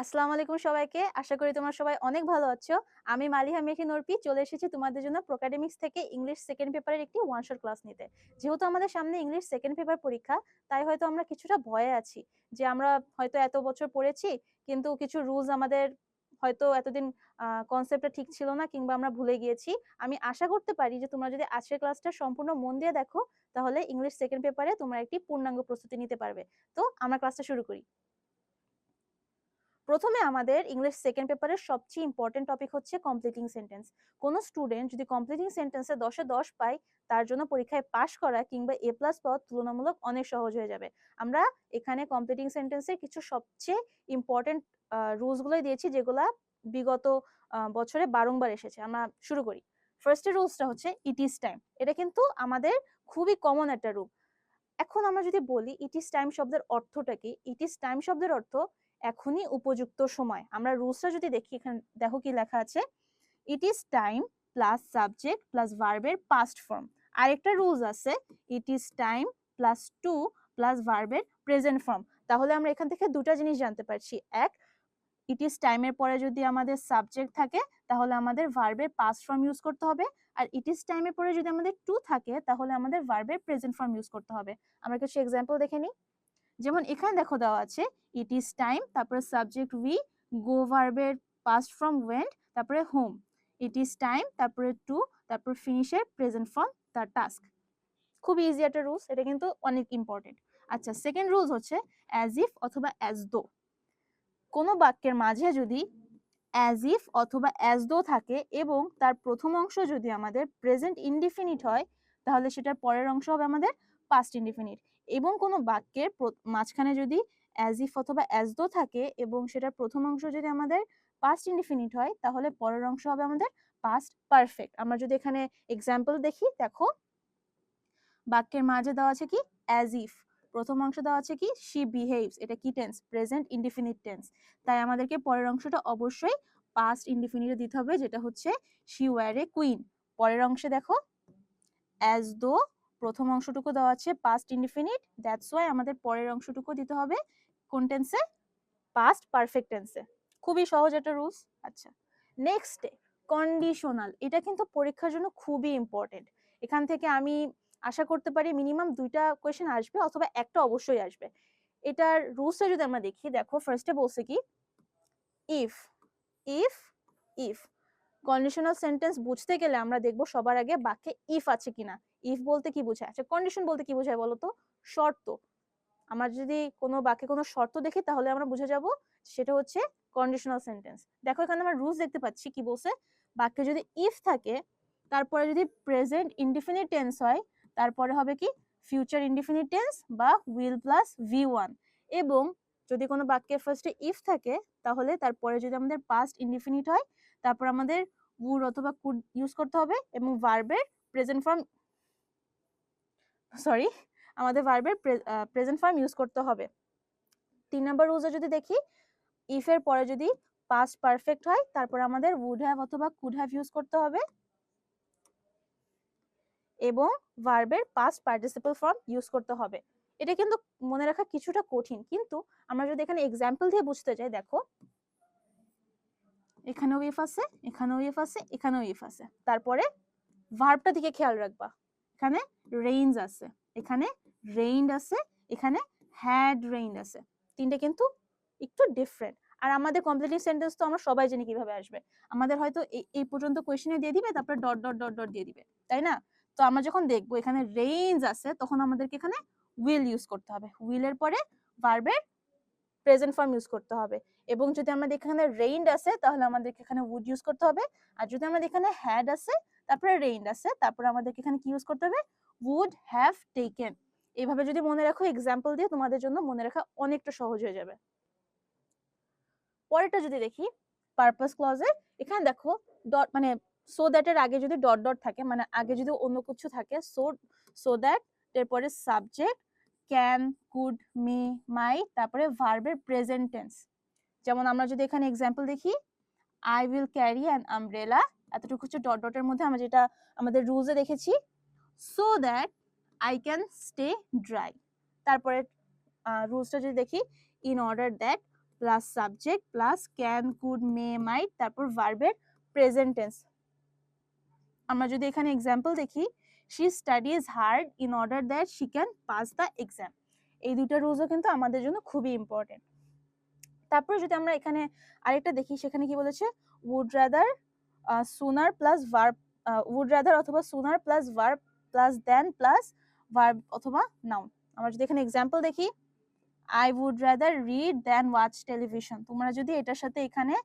আসসালামু আলাইকুম সবাইকে। আশা করি তোমরা সবাই অনেক ভালো আছো। আমি মালিহা মেঘি নরপি চলে এসেছি তোমাদের জন্য প্রোকাডেমিক্স থেকে ইংলিশ সেকেন্ড পেপারের একটি ওয়ান শট ক্লাস নিতে। যেহেতু আমাদের সামনে ইংলিশ সেকেন্ড পেপার পরীক্ষা, তাই হয়তো আমরা কিছুটা ভয়ে আছি যে আমরা হয়তো এত বছর পড়েছি, কিন্তু কিছু রুলস আমাদের হয়তো এতদিন কনসেপ্টটা ঠিক ছিল না কিংবা আমরা ভুলে গিয়েছি। আমি আশা করতে পারি যে তোমরা যদি আজকের ক্লাসটা সম্পূর্ণ মন দিয়ে দেখো, তাহলে ইংলিশ সেকেন্ড পেপারে তোমরা একটি পূর্ণাঙ্গ প্রস্তুতি নিতে পারবে। তো আমরা ক্লাসটা শুরু করি। প্রথমে আমাদের ইংলিশ সেকেন্ড পেপারের সবচেয়ে ইম্পর্টেন্ট টপিক হচ্ছে কমপ্লিটিং সেন্টেন্স। কোনো স্টুডেন্ট যদি কমপ্লিটিং সেন্টেন্সে 10-এ 10 পায়, তার জন্য পরীক্ষায় পাশ করা কিংবা এ প্লাস পাওয়া তুলনামূলক অনেক সহজ হয়ে যাবে। আমরা এখানে কমপ্লিটিং সেন্টেন্সের কিছু সবচেয়ে ইম্পর্টেন্ট রুলসগুলোই দিয়েছি, যেগুলা বিগত বছরে বারংবার এসেছে। আমরা শুরু করি। ফার্স্টের রুলসটা হচ্ছে ইট ইজ টাইম। এটা কিন্তু আমাদের খুবই কমন একটা রুল। এখন আমরা যদি বলি ইট ইজ টাইম শব্দের অর্থটা কি, ইট ইজ টাইম শব্দের অর্থ এখনই উপযুক্ত সময়। আমরা রুলসটা যদি দেখি, এখানে দেখো কি লেখা আছে, it is time plus subject plus ভার্বের পাস্ট ফর্ম। আরেকটা রুলস আছে, it is time plus to plus ভার্বের প্রেজেন্ট ফর্ম। তাহলে আমরা এখান থেকে দুটা জিনিস জানতে পারছি। এক, ইট ইজ টাইমের পরে যদি আমাদের সাবজেক্ট থাকে, তাহলে আমাদের ভার্বের পাস্ট ফর্ম ইউজ করতে হবে। আর ইট ইজ টাইমের পরে যদি আমাদের টু থাকে, তাহলে আমাদের ভার্বের প্রেজেন্ট ফর্ম ইউজ করতে হবে। আমরা কিছু এক্সাম্পল দেখে নিই। যেমন এখানে দেখো দেওয়া আছে, ইট ইজ টাইম, তারপরে সাবজেক্ট উই, গো ভার্বের পাস্ট ফর্ম ওয়েন্ট, তারপরে হোম। ইট ইজ টাইম, তারপরে টু, তারপর ফিনিশের প্রেজেন্ট ফর্ম দ্য টাস্ক। খুব ইজি একটা রুলস, এটা কিন্তু অনেক ইম্পর্টেন্ট। আচ্ছা, সেকেন্ড রুলস হচ্ছে অ্যাজ ইফ অথবা অ্যাজ দো। কোনো বাক্যের মাঝে যদি অ্যাজ ইফ অথবা অ্যাজ দো থাকে এবং তার প্রথম অংশ যদি আমাদের প্রেজেন্ট ইনডিফিনিট হয়, তাহলে সেটার পরের অংশ হবে আমাদের পাস্ট ইনডিফিনিট। এবং কোনো বাক্যের মাঝখানে যদি অ্যাজ ইফ অথবা অ্যাজ দো থাকে এবং সেটার প্রথম অংশ যদি আমাদের পাস্ট ইনডিফিনিট হয়, তাহলে পরের অংশ হবে আমাদের পাস্ট পারফেক্ট। আমরা যদি এখানে এক্সাম্পল দেখি, দেখো বাক্যের মাঝে দেওয়া আছে কি অ্যাজ ইফ, প্রথম অংশ দেওয়া আছে কি শি বিহেভস, এটা কি টেন্স, প্রেজেন্ট ইনডিফিনিট টেন্স। তাই আমাদেরকে পরের অংশটা অবশ্যই পাস্ট ইনডিফিনিটে দিতে হবে, যেটা হচ্ছে শি ওয়্যার এ কুইন। পরের অংশে দেখো অ্যাজ দো, প্রথম অংশটুকু দেওয়া আছে পাস্ট ইনডিফিনিট, দ্যাটস ওয়াই আমাদের পরের অংশটুকু দিতে হবে কোন টেন্সে, পাস্ট পারফেক্ট টেন্সে। খুবই সহজ একটা রুলস। আচ্ছা, নেক্সট কন্ডিশনাল। এটা কিন্তু পরীক্ষার জন্য খুবই ইম্পর্টেন্ট। এখান থেকে আমি আশা করতে পারি মিনিমাম 2টা কোয়েশ্চেন আসবে অথবা একটা অবশ্যই আসবে। এটার রুলসটা যদি আমরা দেখি, দেখো ফার্স্টে বলছে কি if, if, if. Conditional sentence বুঝতে গেলে আমরা দেখব সবার আগে বাক্যে ইফ আছে কিনা। ইফ বলতে কি বোঝায়? আচ্ছা, কন্ডিশন বলতে কি বোঝায় বলো তো? শর্ত। আমরা যদি কোনো বাক্যে কোনো শর্ত দেখি, তাহলে আমরা বুঝে যাব সেটা হচ্ছে কন্ডিশনাল সেন্টেন্স। দেখো এখানে আমরা রুলস দেখতে পাচ্ছি, কি বলছে, বাক্যে যদি ইফ থাকে, তারপরে যদি প্রেজেন্ট ইনডিফিনিট টেন্স হয়, তারপরে হবে কি ফিউচার ইনডিফিনিট টেন্স বা উইল প্লাস ভি1। এবং যদি কোনো বাক্যে ফার্স্টে ইফ থাকে, তাহলে তারপরে যদি আমাদের পাস্ট ইনডিফিনিট হয়, তারপর আমাদের উড অথবা কুড ইউজ করতে হবে এবং ভার্বের প্রেজেন্ট ফর্ম, সরি, আমাদের ভার্বের প্রেজেন্ট ফর্ম ইউজ করতে হবে। 3 নাম্বার রুলসে যদি দেখি, ইফ এর পরে যদি পাস্ট পারফেক্ট হয়, তারপর আমাদের উড হ্যাভ অথবা কুড হ্যাভ ইউজ করতে হবে এবং ভার্বের পাস্ট পার্টিসিপল ফর্ম ইউজ করতে হবে। এটা কিন্তু মনে রাখা কিছুটা কঠিন, কিন্তু আমরা যদি এখানে এক্সাম্পল দিয়ে বুঝতে চাই, দেখো এখানেও ইফ আছে, এখানেও ইফ আছে, এখানেও ইফ আছে, তারপরে ভার্বটা দিকে খেয়াল রাখবা। এখানে রেইনস আছে, এখানে রেইনড আছে, এখানে হ্যাড রেইনড আছে। তিনটে কিন্তু একটু ডিফারেন্ট। আর আমাদের কমপ্লিটিং সেন্টেন্স তো আমরা সবাই জানি কিভাবে আসবে। আমাদের হয়তো এই পর্যন্ত কোয়েশ্চেনে দিয়ে দিবে, তারপরে ডট ডট ডট ডট দিয়ে দিবে, তাই না? তো আমরা যখন দেখবো এখানে রেইনস আছে, তখন আমাদেরকে এখানে উইল ইউজ করতে হবে। উইলের পরে ভার্বের প্রেজেন্ট ফর্ম ইউজ করতে হবে। এবং যদি আমরা এখানে রেইনড আছে, তাহলে আমাদেরকে এখানে উড ইউজ করতে হবে। আর যদি আমাদের এখানে হ্যাড আছে, তারপরে রেইনড আছে, তারপরে আমাদেরকে এখানে কি ইউজ করতে হবে, উড হ্যাভ টেকেন। এইভাবে যদি মনে রাখো, এক্সাম্পল দিয়ে, তোমাদের জন্য মনে রাখা অনেকটা সহজ হয়ে যাবে। পরেরটা যদি দেখি, পারপাস ক্লজে, এখানে দেখো ডট মানে সো দ্যাট এর আগে যদি ডট ডট থাকে, মানে আগে যদি অন্য কিছু থাকে, সো দ্যাট এরপরে সাবজেক্ট, ক্যান, কুড, মে, মাই, তারপরে ভার্বের প্রেজেন্ট টেন্স। যেমন আমরা যদি এখানে এক্সাম্পল দেখি, I will carry an umbrella, এতটুকু হচ্ছে ডট ডটের মধ্যে আমরা যেটা আমাদের রুলসে দেখেছি, so that I can stay dry. তারপরে রুলসটা যদি দেখি, in order that plus subject plus can could may might তারপর ভার্বের প্রেজেন্ট টেন্স। আমরা যদি এখানে এক্সাম্পল দেখি, she studies hard in order that she can pass the exam. এই দুটো রুলসও কিন্তু আমাদের জন্য খুবই ইম্পর্টেন্ট। তারপরে যদি আমরা এখানে আরেকটা দেখি, সেখানে কি বলেছে, would rather sooner plus verb, would rather অথবা sooner plus verb plus than plus verb অথবা নাউন। আমরা যদি এখানে এক্সাম্পল দেখি, I would rather read than watch television. তোমরা যদি এটার সাথে এখানে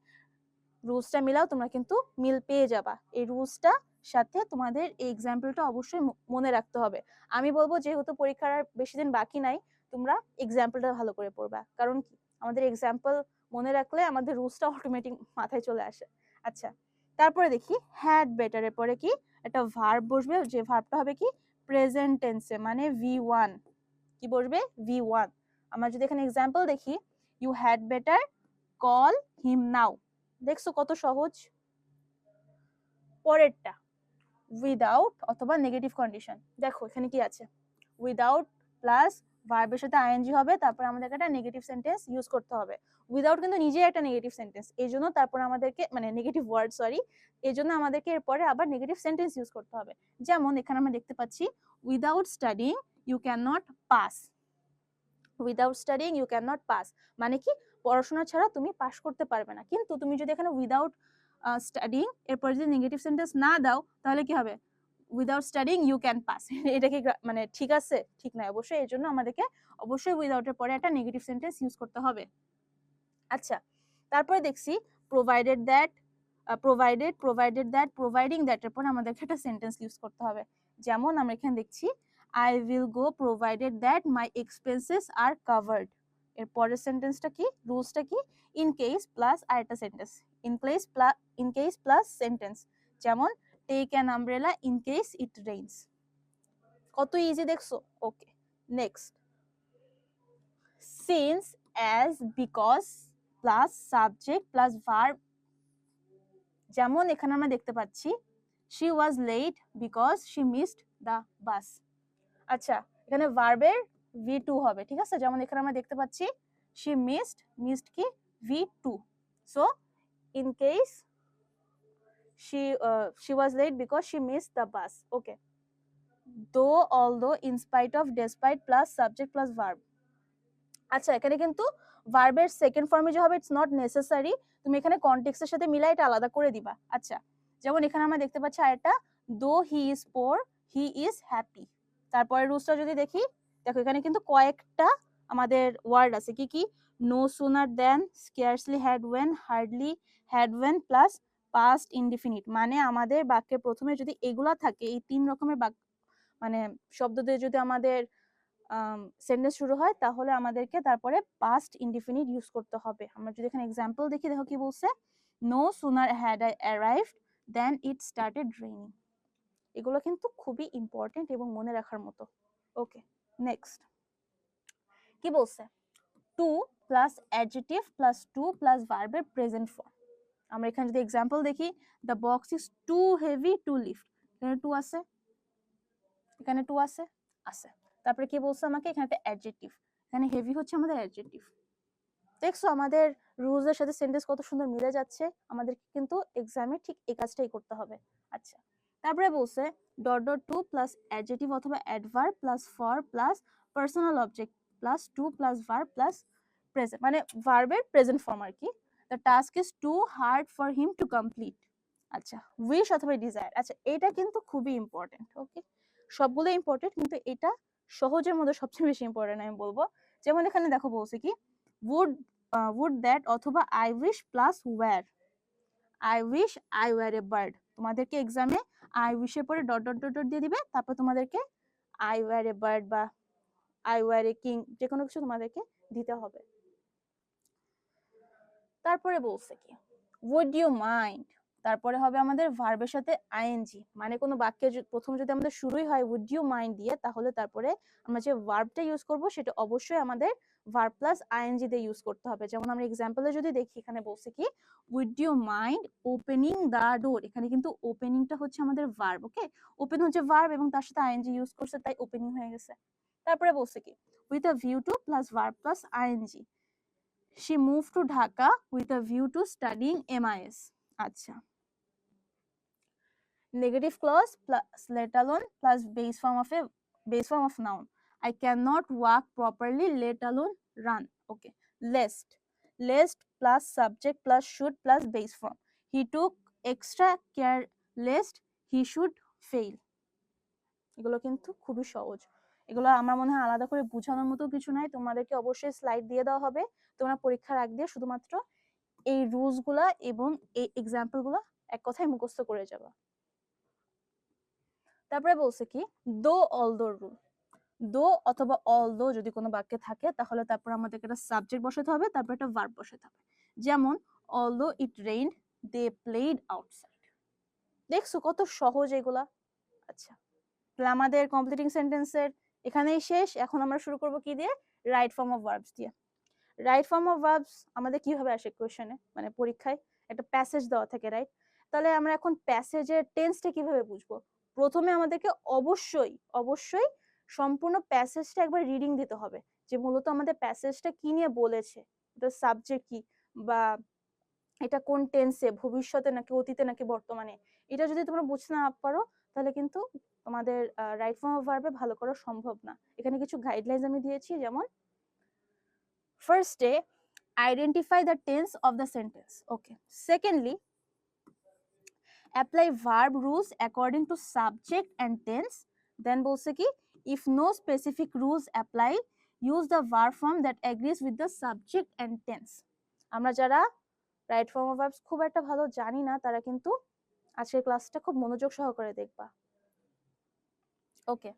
রুলসটা মিলাও তোমরা কিন্তু মিল পেয়ে যাবা। এই রুলসটা সাথে তোমাদের এই এক্সাম্পলটা অবশ্যই মনে রাখতে হবে। আমি বলবো যেহেতু পরীক্ষার আর বেশি দিন বাকি নাই, তোমরা এক্সাম্পলটা ভালো করে পড়বা, কারণ কি আমাদের এক্সাম্পল মনে রাখলে আমাদের রুলসটা অটোমেটিক মাথায় চলে আসে। আচ্ছা, তারপরে দেখি হ্যাড বেটারের পরে কি একটা ভার্ব বসবে, যে ভার্বটা হবে কি প্রেজেন্ট টেন্সে, মানে V1 কি বসবে V1। আমরা যদি এখানে এক্সাম্পল দেখি, you had better call him now. দেখছো কত সহজ। পরেরটা উইদাউট অথবা নেগেটিভ কন্ডিশন। দেখো এখানে কি আছে, উইদাউট প্লাস ভার্বের সাথে আইএনজি হবে, তারপর আমাদেরকে একটা নেগেটিভ সেন্টেন্স ইউজ করতে হবে। উইদাউট কিন্তু নিজেই একটা নেগেটিভ সেন্টেন্স, এই জন্য তারপর আমাদেরকে মানে নেগেটিভ ওয়ার্ড সরি, এই জন্য আমাদেরকে এরপরে আবার নেগেটিভ সেন্টেন্স ইউজ করতে হবে। যেমন এখানে আমরা দেখতে পাচ্ছি without studying you can not pass. Without studying you can not pass মানে কি পড়াশোনা ছাড়া তুমি পাস করতে পারবে না। কিন্তু তুমি যদি এখানে উইদাউট স্টাডিং এরপর যদি নেগেটিভ সেন্টেন্স না দাও তাহলে কি হবে, without studying you can pass. এটা কি মানে ঠিক আছে? ঠিক নয় অবশ্যই। এর জন্য আমাদেরকে অবশ্যই উইদাউটের পরে একটা নেগেটিভ সেন্টেন্স ইউজ করতে হবে। আচ্ছা, তারপরে দেখছি provided that, provided that, providing দ্যাটের পরে আমাদেরকে একটা সেন্টেন্স ইউজ করতে হবে। যেমন আমরা এখানে দেখছি I will go provided that my expenses are covered। এর পরের সেন্টেন্সটা কি, রুলসটা কি, ইন কেস প্লাস আরেকটা sentence, in case plus sentence. যেমন take an umbrella in case it rains. কত ইজি দেখছো। Okay, next since, as, because plus subject plus verb. যেমন এখানে আমরা দেখতে পাচ্ছি she was late because she missed the bus। আচ্ছা, এখানে ভার্বের V2 হবে, ঠিক আছে। যেমন এখানে আমরা দেখতে পাচ্ছি she missed কি V2, so in case she was late because she missed the bus। okay, though, although, in spite of, despite plus subject plus verb। আচ্ছা, এখানে কিন্তু ভার্বের সেকেন্ড ফর্মে যে হবে ইটস নট নেসেসারি, তুমি এখানে কনটেক্সটের সাথে মিলাই এটা আলাদা করে দিবা। আচ্ছা, যেমন এখানে আমরা দেখতে পাচ্ছি আরেকটা, দো he is poor he is happy. তারপরে রুলসটা যদি দেখি, দেখো এখানে কিন্তু কয়েকটা আমাদের ওয়ার্ড আছে, কি কি, no sooner than, scarcely had when, hardly had when plus past indefinite. মানে আমাদের বাক্যের প্রথমে যদি এগুলা থাকে, এই তিন রকমের বাক্য মানে শব্দ দিয়ে যদি আমাদের সেন্টেন্স শুরু হয়, তাহলে আমাদেরকে তারপরে পাস্ট ইনডিফিনিট ইউজ করতে হবে। আমরা যদি এখানে এক্সাম্পল দেখি, দেখো কি বলছে, no sooner had I arrived than it started raining. এগুলো কিন্তু খুবই ইম্পর্টেন্ট এবং মনে রাখার মতো। ওকে, নেক্সট কি বলছে, too plus adjective plus to plus ভার্বের প্রেজেন্ট ফর্ম। আমরা এখানে যদি এক্সাম্পল দেখি, the box is too heavy to lift. এখানে টু আছে, এখানে টু আছে, আছে। তারপরে কি বলছে আমাকে, এখানে একটা অ্যাডজেক্টিভ, এখানে হেভি হচ্ছে আমাদের অ্যাডজেক্টিভ। দেখছো আমাদের রুলসের সাথে সেন্টেন্স কত সুন্দর মিলে যাচ্ছে। আমাদের কিন্তু এক্সামে ঠিক এই কাজটাই করতে হবে। আচ্ছা, তারপরে বলছে dot dot too plus adjective অথবা adverb plus for plus personal object plus to plus verb plus present, মানে ভার্বের প্রেজেন্ট ফর্ম আর কি। The task is too hard for him to complete. আচ্ছা, উইশ অথবা ডিজায়ার। আচ্ছা, এটা কিন্তু খুবই ইম্পর্টেন্ট। ওকে, সবগুলো ইম্পর্টেন্ট, কিন্তু এটা সহজের মধ্যে সবচেয়ে বেশি ইম্পর্টেন্ট আমি বলবো। যেমন এখানে দেখো বলছে কি, would that অথবা I wish plus were। I wish I were a bird। তোমাদেরকে এক্সামে I wish এর পরে ডট ডট ডট ডট দিয়ে দিবে, তারপর তোমাদেরকে I were a bird বা I were a king যে কোনো কিছু তোমাদেরকে দিতে হবে। তারপরে বলছে কি, would you mind, তারপরে হবে আমাদের ভার্বের সাথে আইএনজি, মানে কোনো বাক্যের প্রথম যদি আমাদের শুরুই হয় would you mind দিয়ে, তাহলে তারপরে আমরা যে ভার্বটা ইউজ করব সেটা অবশ্যই আমাদের ভার্ব প্লাস আইএনজি দিয়ে ইউজ করতে হবে। যেমন আমরা এক্সাম্পলে যদি দেখি, এখানে বলছে কি would you mind opening the door। এখানে কিন্তু ওপেনিংটা হচ্ছে আমাদের ভার্ব। ওকে, ওপেন হচ্ছে ভার্ব এবং তার সাথে আইএনজি ইউজ করছে, তাই ওপেনিং হয়ে গেছে। তারপরে বলছে কি with a view to plus verb plus ING. she moved to Dhaka with a view to studying MIS. আচ্ছা, negative clause plus let alone plus base form of noun. I cannot walk properly, let alone run. Okay, lest plus subject plus should plus base form. He took extra care lest he should fail. এগুলো কিন্তু খুবই সহজ, এগুলো আমার মনে হয় আলাদা করে বোঝানোর মতো কিছু নাই, তোমাদেরকে অবশ্যই স্লাইড দিয়ে দেওয়া হবে, তোমরা পরীক্ষার আগ দিয়ে শুধুমাত্র এই রুলস গুলা এবং এই এক্সাম্পল গুলা এক কথায় মুখস্থ করে যাবা। তারপরে বলছে কি দো অলদো রুল, দো অথবা অলদো যদি কোনো বাক্যে থাকে তাহলে তারপর আমাদেরকে একটা সাবজেক্ট বসাতে হবে, তারপর একটা ভার্ব বসাতে হবে। যেমন although it rained they played outside. দেখছো কত সহজ এগুলা। আচ্ছা, তাহলে আমাদের কমপ্লিটিং সেন্টেন্সের এখানেই শেষ। এখন আমরা শুরু করব কি দিয়ে, রাইট ফর্ম অফ ভার্বস দিয়ে। রাইট ফর্ম অফ ভার্বস আমাদের কিভাবে আসে কোশ্চেনে, মানে পরীক্ষায় একটা প্যাসেজ দেওয়া থাকে, রাইট? তাহলে আমরা এখন প্যাসেজের টেন্সটা কিভাবে বুঝবো? প্রথমে আমাদেরকে অবশ্যই সম্পূর্ণ প্যাসেজটা একবার রিডিং দিতে হবে, যে মূলত আমাদের প্যাসেজটা কি নিয়ে বলেছে, এটা সাবজেক্ট কি, বা এটা কোন টেন্সে, ভবিষ্যতে নাকি অতীতে নাকি বর্তমানে। এটা যদি তোমরা বুঝতে না পারো তাহলে কিন্তু তোমাদের রাইট ফর্ম অফ ভার্বে ভালো করা সম্ভব না। এখানে কিছু গাইডলাইন্স আমি দিয়েছি, যেমন first day identify the tense of the sentence. Okay, secondly apply verb rules according to subject and tense. Then বলছে কি if no specific rules apply use the verb form that agrees with the subject and tense. আমরা যারা right form of verbs খুব একটা ভালো জানি না তারা কিন্তু আজকের ক্লাসটা খুব মনোযোগ সহকারে দেখবা। ওকে,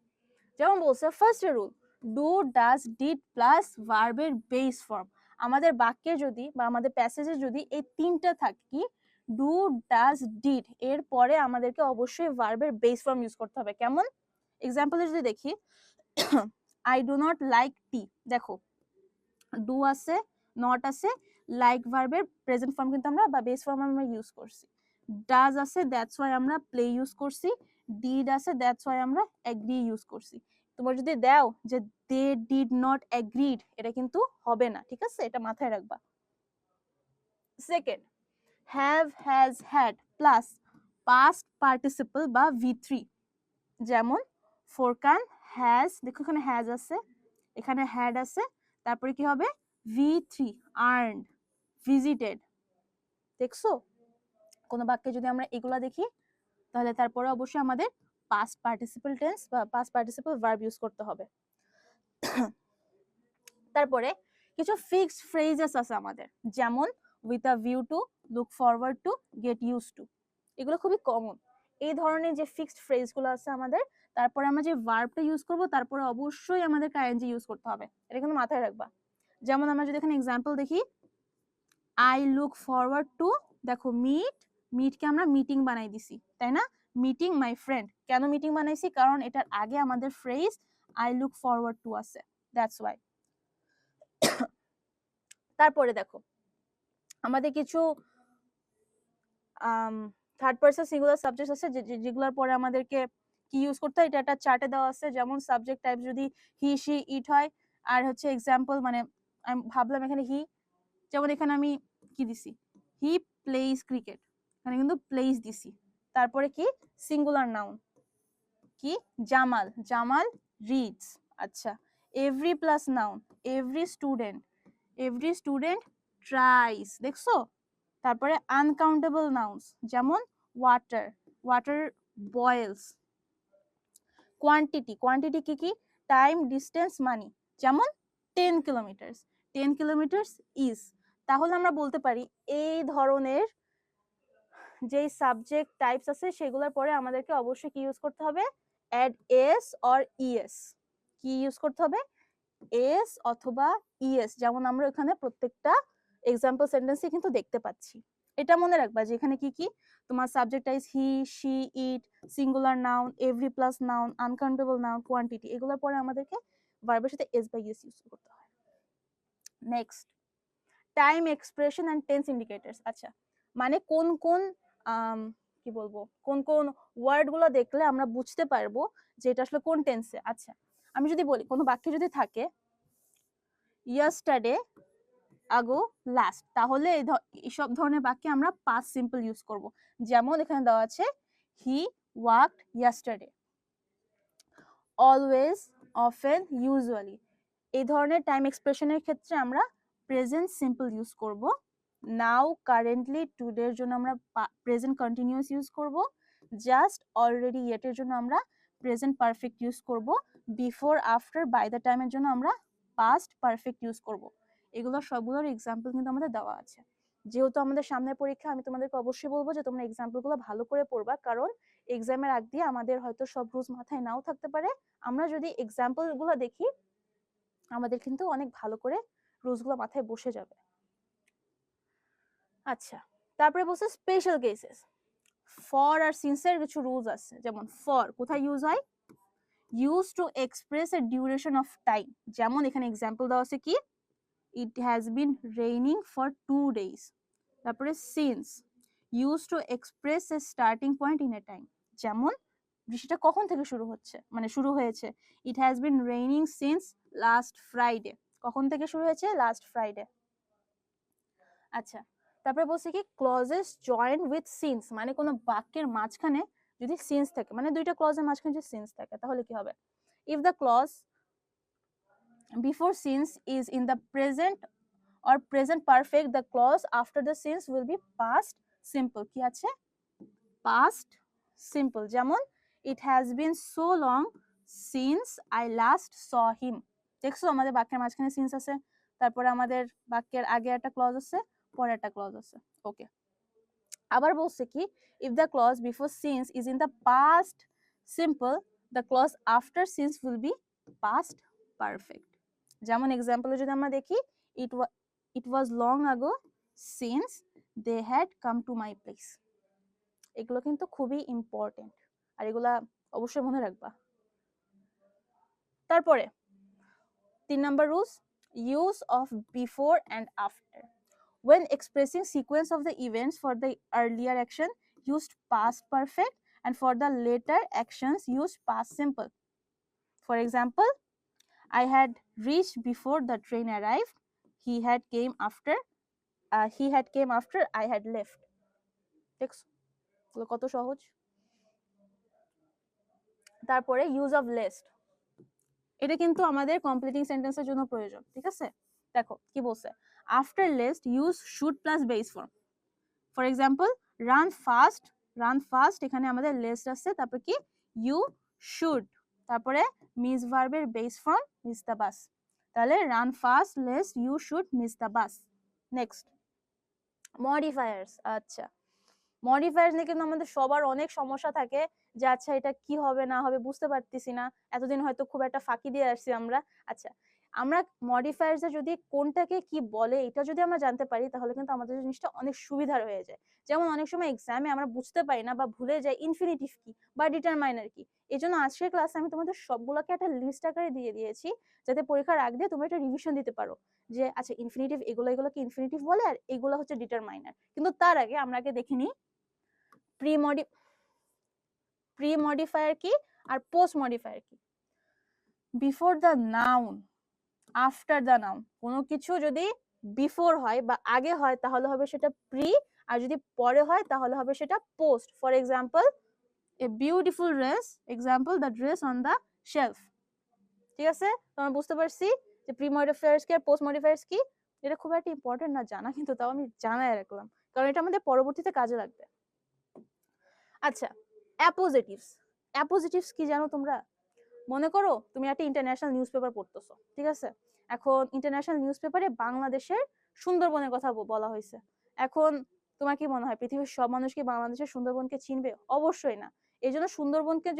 যেমন বলছে first rule do does did plus ভার্বের বেস ফর্ম। আমাদের বাক্যে যদি বা আমাদের প্যাসেজে যদি এই তিনটা থাকে, কি ডু ডাজ ডিড, এর পরে আমাদেরকে অবশ্যই ভার্বের বেস ফর্ম ইউজ করতে হবে। কেমন? এক্সাম্পলে যদি দেখি I do not like tea, দেখো ডু আছে, নট আছে, লাইক ভার্বের প্রেজেন্ট ফর্ম কিন্তু আমরা বা বেস ফর্ম আমরা ইউজ করছি। ডাজ আছে, দ্যাটস ওয়াই আমরা প্লে ইউজ করছি। ডিড আছে, দ্যাটস ওয়াই আমরা এগ্রি ইউজ করছি। তোমার যদি দাও যে দে ডিড নট এগ্রিড, এটা কিন্তু হবে না, ঠিক আছে? এটা মাথায় রাখবা। Second, have has had plus past participle বা V3, যেমন ফোরকান হ্যাজ, দেখো এখানে হ্যাজ আছে, এখানে হ্যাড আছে, তারপরে কি হবে V3 আর্নড, ভিজিটেড। দেখছো কোনো বাক্যে যদি আমরা এগুলা দেখি তাহলে তারপরে অবশ্যই আমাদের পাস্ট পার্টিসিপল টেন্স বা পাস্ট পার্টিসিপল ভার্ব ইউজ করতে হবে। তারপরে কিছু ফিক্সড ফ্রেজেস আছে আমাদের, যেমন with a view to, look forward to, get use to. এগুলো খুবই কমন। এই ধরনের যে ফিক্সড ফ্রেজগুলো আছে আমাদের, তারপরে আমরা যে ভার্বটা ইউজ করব তারপরে অবশ্যই আমাদের আইএনজি ইউজ করতে হবে, এটা কিন্তু মাথায় রাখবা। যেমন আমরা যদি এখানে এক্সাম্পল দেখি আই লুক ফরওয়ার্ড টু, দেখো মিটকে আমরা মিটিং বানাই দিছি, তাই না? মিটিং মাই ফ্রেন্ড, কেন মিটিং বানাইছি? কারণ এটার আগে আমাদের phrase I look forward two আছে, দ্যাটস ওয়াই। তারপরে দেখো আমাদের কিছু থার্ড পারসন সিঙ্গুলার সাবজেক্ট আছে যেগুলোর পরে আমাদেরকে কি ইউজ করতে হয়, এটা একটা চার্টে দেওয়া আছে। যেমন সাবজেক্ট টাইপ যদি হি শি ইট হয়, আর হচ্ছে এক্সাম্পল মানে আমি ভাবলাম এখানে হি, যেমন এখানে আমি কি দিছি হি প্লেইজ ক্রিকেট, এখানে কিন্তু প্লেইজ দিছি। তারপরে কি সিঙ্গুলার নাউন, কি জামাল রিডস। আচ্ছা, every plus noun every student thrice, দেখছো? তারপরে আনকাউন্টেবল নাউন্স যেমন ওয়াটার বয়েলস। কোয়ান্টিটি কি টাইম, ডিস্টেন্স, মানি, যেমন 10 কিলোমিটার্স ইজ। তাহলে আমরা বলতে পারি এই ধরনের যে সাবজেক্ট টাইপস আছে সেগুলোর পরে আমাদেরকে অবশ্যই কি ইউজ করতে হবে, অ্যাড এস অর ইএস। কি ইউজ করতে হবে? এস অথবা ইএস, যেমন আমরা এখানে প্রত্যেকটা এক্সাম্পল সেন্টেন্সে কিন্তু দেখতে পাচ্ছি। এটা মনে রাখবা যে এখানে কি কি তোমার subject ties he she it, singular noun, every plus noun, uncountable noun, quantity, এগুলোর পরে আমাদেরকে ভার্বের সাথে এস বা ইএস ইউজ করতে হয়। Next, time expression and tense indicators. আচ্ছা, মানে কোন কি বলবো, কোন ওয়ার্ড গুলো দেখলে আমরা বুঝতে পারবো যে এটা আসলে কোন টেন্সে। আচ্ছা, আমি যদি বলি কোনো বাক্যে যদি থাকে yesterday ago last, তাহলে এইসব ধরনের বাক্যে আমরা past simple ইউজ করব। যেমন এখানে দেওয়া আছে he walked yesterday, always, often, usually। এই ধরনের টাইম এক্সপ্রেশনের ক্ষেত্রে আমরা প্রেজেন্ট সিম্পল ইউজ করব। নাও, কারেন্টলি, টুডে এর জন্য আমরা প্রেজেন্ট কন্টিনিউয়াস ইউজ করব। জাস্ট, অলরেডি, ইয়েট এর জন্য আমরা প্রেজেন্ট পারফেক্ট ইউজ করব। বিফোর, আফটার, বাই দ্য টাইমের জন্য আমরা পাস্ট পারফেক্ট ইউজ করব। এগুলো সবগুলোর এক্সাম্পল কিন্তু আমাদের দেওয়া আছে। যেহেতু আমাদের সামনের পরীক্ষা, আমি তোমাদেরকে অবশ্যই বলবো যে তোমরা এক্সাম্পলগুলো ভালো করে পড়বা, কারণ এক্সামের আগ দিয়ে আমাদের হয়তো সব রুলস মাথায় নাও থাকতে পারে। আমরা যদি এক্সাম্পলগুলো দেখি আমাদের কিন্তু অনেক ভালো করে রুলসগুলো মাথায় বসে যাবে। আচ্ছা, তারপরে বলছে স্পেশাল কেসেস। ফর আর সিন্সের কিছু রুলস আছে, যেমন ফর কোথায় ইউজ হয়? Use to express A duration of time. যেমন এখানে এক্সাম্পল দেওয়া আছে কি, it has been raining for 2 days। তারপরে since, use to express A starting point in a time. যেমন বৃষ্টিটা কখন থেকে শুরু হচ্ছে, মানে শুরু হয়েছে, it has been raining since last Friday. কখন থেকে শুরু হয়েছে? Last Friday. আচ্ছা, তারপরে বলছে কি ক্লজেস জয়েন উইথ সিন্স, মানে কোনো বাক্যের মাঝখানে যদি সিন্স থাকে, মানে দুইটা ক্লজের মাঝখানে যদি সিন্স থাকে তাহলে কি হবে? If the clause before since is in the present or present perfect, the clause after the since will be past simple। কি আছে? past simple। যেমন it has been so long since I last saw him। দেখছো আমাদের বাক্যের মাঝখানে since আছে, তারপরে আমাদের বাক্যের আগে একটা ক্লজ আছে, পরে একটা ক্লজ আছে। ওকে, আবার বলছে কি if the clause before since is in the past simple, the clause after since will be past perfect। যেমন এক্সাম্পলে যদি আমরা দেখি it was long ago since they had come to my place। এগুলো কিন্তু খুবই ইম্পর্টেন্ট, আর এগুলা অবশ্যই মনে রাখবা। তারপরে 3 number rules, use of before and after. when expressing sequence of the events for the earlier action used past perfect, and for the later actions used past simple। for example, I had reached before the train arrived, he had came after I had left। দেখছো কত সহজ। তারপরে use of least, এটা কিন্তু আমাদের completing সেন্টেন্সের জন্য প্রয়োজন। ঠিক আছে, দেখো কি বলছে, after lest use should plus base form. For example, run fast, এখানে আমাদের লেস্ট আছে, তারপর কি ইউ শুড, তারপরে মিস ভার্বের base form miss the bus. তাহলে run fast lest you should miss the bus. Next, modifiers. আচ্ছা, মডিফায়ার্স নিয়ে কিন্তু আমাদের সবার অনেক সমস্যা থাকে, যে আচ্ছা এটা কি হবে না হবে বুঝতে পারতেছি না, এতদিন হয়তো খুব একটা ফাঁকি দিয়ে আসছি আমরা। আচ্ছা, আমরা মডিফায়ার্সে যদি কোনটাকে কি বলে এটা যদি আমরা জানতে পারি তাহলে কিন্তু আমাদের জিনিসটা অনেক সুবিধার হয়ে যায়। যেমন অনেক সময় এক্সামে আমরা বুঝতে পারি না বা ভুলে যাই ইনফিনিটিভ কি বা ডিটারমাইনার কি। এই জন্য আজকের ক্লাসে আমি তোমাদের সবগুলোকে একটা লিস্ট আকারে দিয়ে দিয়েছি, যাতে পরীক্ষার আগ দিয়ে তোমরা একটা রিভিশন দিতে পারো, যে আচ্ছা ইনফিনিটিভ এগুলোকে ইনফিনিটিভ বলে আর এগুলো হচ্ছে ডিটারমাইনার। কিন্তু তার আগে আমরা আগে দেখে নিই প্রি মডিফায়ার কি আর পোস্ট মডিফায়ার কি। Before the noun, after the noun, কোনো কিছু যদি বিফোর হয় বা আগে হয় তাহলে হবে সেটা প্রি, আর যদি পরে হয় তাহলে হবে সেটা post. For example, a beautiful dress, example the dress on the shelf. ঠিক আছে, তোমরা বুঝতে পারছি যে প্রি মডিফায়ার্স কি আর পোস্ট মডিফায়ার্স কি। এটা খুব একটা ইম্পর্টেন্ট না জানা, কিন্তু তাও আমি জানাই রাখলাম কারণ এটা আমাদের পরবর্তীতে কাজে লাগবে। আচ্ছা, অ্যাপোজিটিভস কি জানো তোমরা? মনে করো তুমি একটা ইন্টারন্যাশনাল নিউজ পেপার পড়তেছো, ঠিক আছে, এখন ইন্টারন্যাশনাল নিউজ পেপারে বাংলাদেশের সুন্দরবনের কথা বলা হয়েছে। এখন তোমার কি মনে হয় পৃথিবীর সব মানুষ কি বাংলাদেশের সুন্দরবনকে চিনবে? অবশ্যই না। এই জন্য সুন্দরবনকে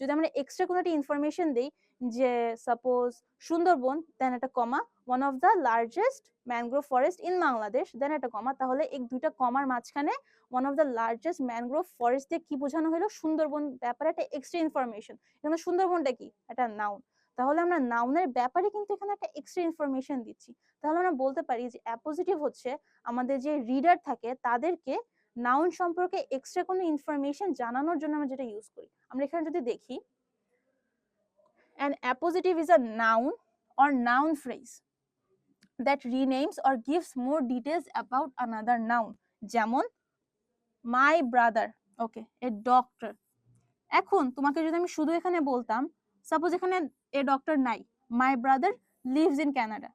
যদি আমরা এক্সট্রা কোনো একটা ইনফরমেশন দিই, যে সাপোজ সুন্দরবন দেন একটা comma, one of the largest mangrove forest in Bangladesh then একটা কমা, তাহলে এই দুইটা কমার মাঝখানে one of the largest mangrove forest দিয়ে কি বোঝানো হলো? সুন্দরবন ব্যাপারে একটা এক্সট্রা ইনফরমেশন। এখানে সুন্দরবনটা কি? একটা নাউন। তাহলে আমরা নাউনের ব্যাপারে কিন্তু এখানে একটা এক্সট্রা ইনফরমেশন দিচ্ছি। তাহলে আমরা বলতে পারি যে অ্যাপোজিটিভ হচ্ছে আমাদের যে রিডার থাকে তাদেরকে নাউন সম্পর্কে এক্সট্রা কোনো ইনফরমেশন জানানোর জন্য আমরা যেটা ইউজ করি। আমরা এখানে যদি দেখি, an appositive is a noun or noun phrase that renames or gives more details about another noun, যেমন my brother, okay, a doctor। এখন তোমাকে যদি আমি শুধু এখানে বলতাম, সাপোজ এখানে এ ডক্টর নাই, my brother lives in Canada,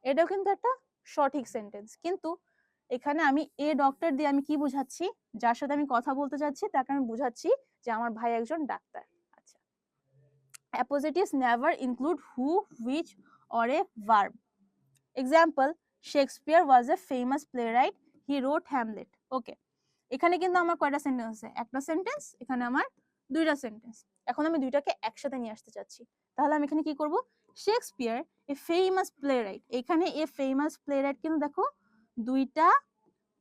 এটাও কিন্তু একটা সঠিক সেন্টেন্স, কিন্তু এখানে আমি এ ডক্টর দিয়ে আমি কি বুঝাচ্ছি, যার সাথে আমি কথা বলতে চাচ্ছি তাকে আমি বুঝাচ্ছি যে আমার ভাই একজন ডাক্তার। আচ্ছা, appositives never include who, which or a verb. Example, Shakespeare was a famous playwright, he wrote Hamlet. Okay, এখানে কিন্তু আমার কয়টা সেন্টেন্স আছে, একটা সেন্টেন্স, এখানে আমার দুইটা সেন্টেন্স। এখন আমি দুইটাকে একসাথে নিয়ে আসতে চাচ্ছি, তাহলে আমি এখানে কি করব, শেক্সপিয়ার এ ফেমাস প্লেরাইট, এখানে এ ফেমাস প্লেরাইট কিন্তু দেখো দুইটা